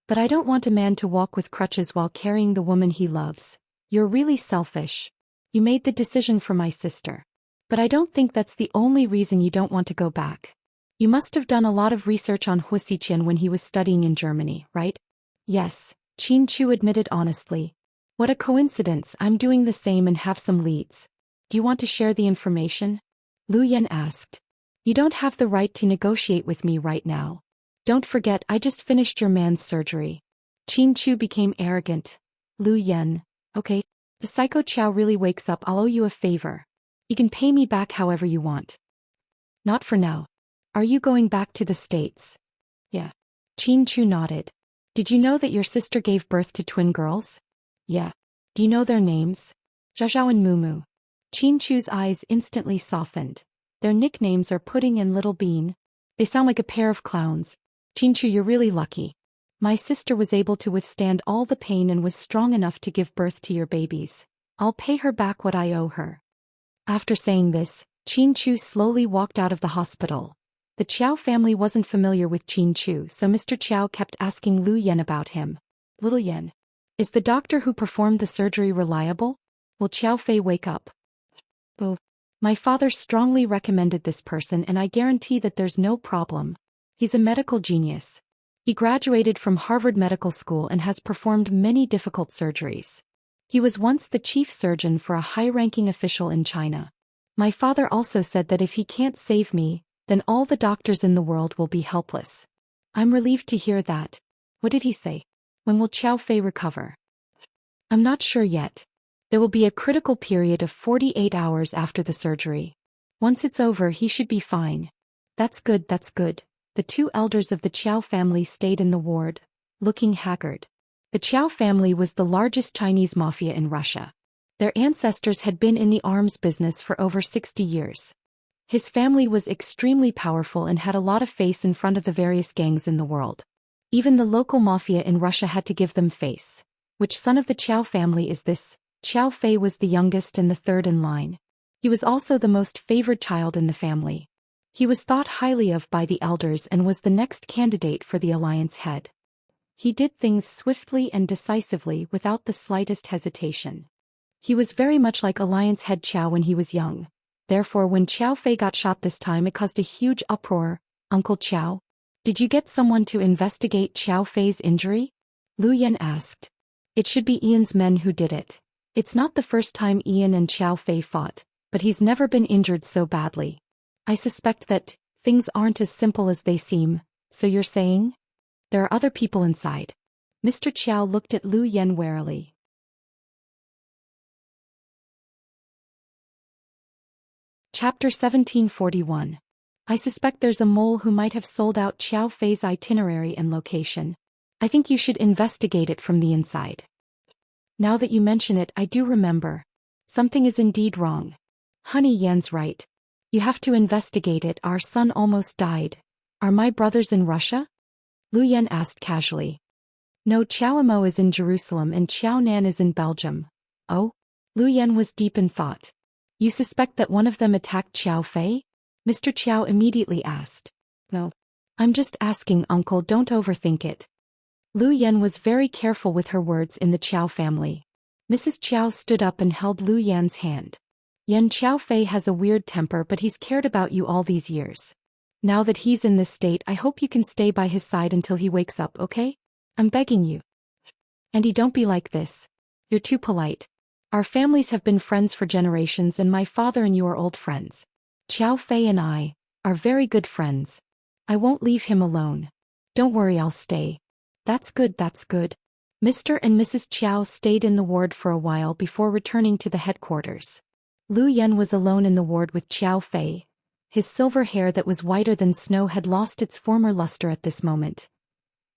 But I don't want a man to walk with crutches while carrying the woman he loves. You're really selfish. You made the decision for my sister. But I don't think that's the only reason you don't want to go back. You must have done a lot of research on Hu Xiqian when he was studying in Germany, right? Yes, Qin Chu admitted honestly. What a coincidence, I'm doing the same and have some leads. Do you want to share the information? Lu Yan asked. You don't have the right to negotiate with me right now. Don't forget, I just finished your man's surgery. Qin Chu became arrogant. Lu Yan. Okay, the Psycho Qiao really wakes up, I'll owe you a favor. You can pay me back however you want. Not for now. Are you going back to the States? Yeah. Qin Chu nodded. Did you know that your sister gave birth to twin girls? Yeah. Do you know their names? Zhao and Mumu. Qin Chu's eyes instantly softened. Their nicknames are Pudding and Little Bean. They sound like a pair of clowns. Qin Chu, you're really lucky. My sister was able to withstand all the pain and was strong enough to give birth to your babies. I'll pay her back what I owe her. After saying this, Qin Chu slowly walked out of the hospital. The Qiao family wasn't familiar with Qin Chu, so Mr. Qiao kept asking Lu Yan about him. Little Yan. Is the doctor who performed the surgery reliable? Will Qiao Fei wake up? Oh. My father strongly recommended this person and I guarantee that there's no problem. He's a medical genius. He graduated from Harvard Medical School and has performed many difficult surgeries. He was once the chief surgeon for a high-ranking official in China. My father also said that if he can't save me, then all the doctors in the world will be helpless. I'm relieved to hear that. What did he say? When will Qiao Fei recover? I'm not sure yet. There will be a critical period of 48 hours after the surgery. Once it's over, he should be fine. That's good, that's good. The 2 elders of the Qiao family stayed in the ward, looking haggard. The Qiao family was the largest Chinese mafia in Russia. Their ancestors had been in the arms business for over 60 years. His family was extremely powerful and had a lot of face in front of the various gangs in the world. Even the local mafia in Russia had to give them face. Which son of the Chow family is this? Chow Fei was the youngest and the third in line. He was also the most favored child in the family. He was thought highly of by the elders and was the next candidate for the alliance head. He did things swiftly and decisively without the slightest hesitation. He was very much like alliance head Chow when he was young. Therefore when Chow Fei got shot this time it caused a huge uproar. Uncle Chow? Did you get someone to investigate Chow Fei's injury? Lu Yan asked. It should be Ian's men who did it. It's not the first time Ian and Chow Fei fought, but he's never been injured so badly. I suspect that things aren't as simple as they seem, so you're saying? There are other people inside. Mr. Chow looked at Lu Yan warily. Chapter 1741. I suspect there's a mole who might have sold out Chow Fei's itinerary and location. I think you should investigate it from the inside. Now that you mention it, I do remember. Something is indeed wrong. Honey Yan's right. You have to investigate it. Our son almost died. Are my brothers in Russia? Lu Yan asked casually. No, Chow Imo is in Jerusalem and Chow Nan is in Belgium. Oh? Lu Yan was deep in thought. You suspect that one of them attacked Chow Fei? Mr. Chow immediately asked. No. I'm just asking, uncle, don't overthink it. Lu Yan was very careful with her words in the Chow family. Mrs. Chow stood up and held Lu Yan's hand. Yan, Chow Fei has a weird temper, but he's cared about you all these years. Now that he's in this state, I hope you can stay by his side until he wakes up, okay? I'm begging you. Andy, don't be like this. You're too polite. Our families have been friends for generations and my father and you are old friends. Chow Fei and I are very good friends. I won't leave him alone. Don't worry, I'll stay. That's good, that's good. Mr. and Mrs. Chow stayed in the ward for a while before returning to the headquarters. Lu Yan was alone in the ward with Chow Fei. His silver hair that was whiter than snow had lost its former luster at this moment.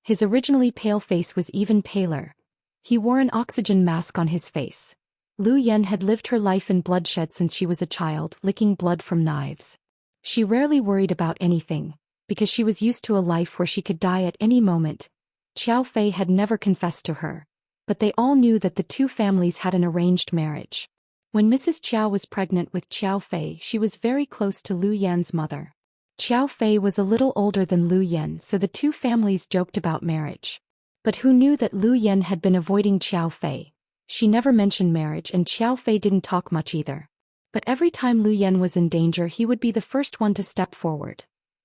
His originally pale face was even paler. He wore an oxygen mask on his face. Lu Yan had lived her life in bloodshed since she was a child, licking blood from knives. She rarely worried about anything, because she was used to a life where she could die at any moment. Chow Fei had never confessed to her, but they all knew that the two families had an arranged marriage. When Mrs. Chow was pregnant with Chow Fei, she was very close to Lu Yan's mother. Chow Fei was a little older than Lu Yan, so the two families joked about marriage. But who knew that Lu Yan had been avoiding Chow Fei? She never mentioned marriage and Chow Fei didn't talk much either. But every time Lu Yan was in danger he would be the first one to step forward.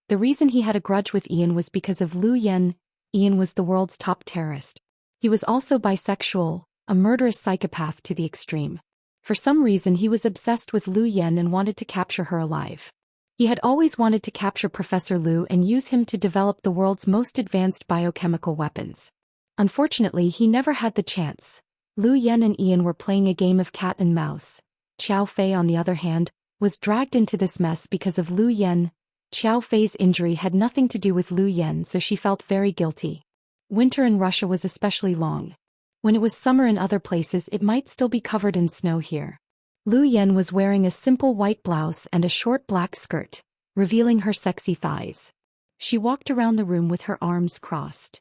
The reason he had a grudge with Ian was because of Lu Yan. Ian was the world's top terrorist. He was also bisexual, a murderous psychopath to the extreme. For some reason he was obsessed with Lu Yan and wanted to capture her alive. He had always wanted to capture Professor Lu and use him to develop the world's most advanced biochemical weapons. Unfortunately he never had the chance. Lu Yan and Ian were playing a game of cat and mouse. Chow Fei, on the other hand, was dragged into this mess because of Lu Yan. Chow Fei's injury had nothing to do with Lu Yan, so she felt very guilty. Winter in Russia was especially long. When it was summer in other places it might still be covered in snow here. Lu Yan was wearing a simple white blouse and a short black skirt, revealing her sexy thighs. She walked around the room with her arms crossed.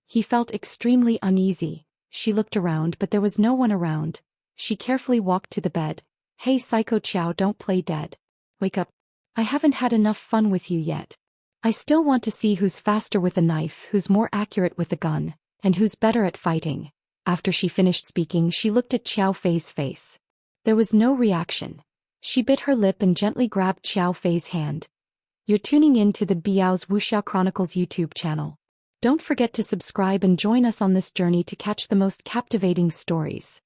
He felt extremely uneasy. She looked around but there was no one around. She carefully walked to the bed. Hey Psycho Chow, don't play dead. Wake up. I haven't had enough fun with you yet. I still want to see who's faster with a knife, who's more accurate with a gun, and who's better at fighting. After she finished speaking she looked at Chow Fei's face. There was no reaction. She bit her lip and gently grabbed Chow Fei's hand. You're tuning in to the Biao's Wuxiao Chronicles YouTube channel. Don't forget to subscribe and join us on this journey to catch the most captivating stories.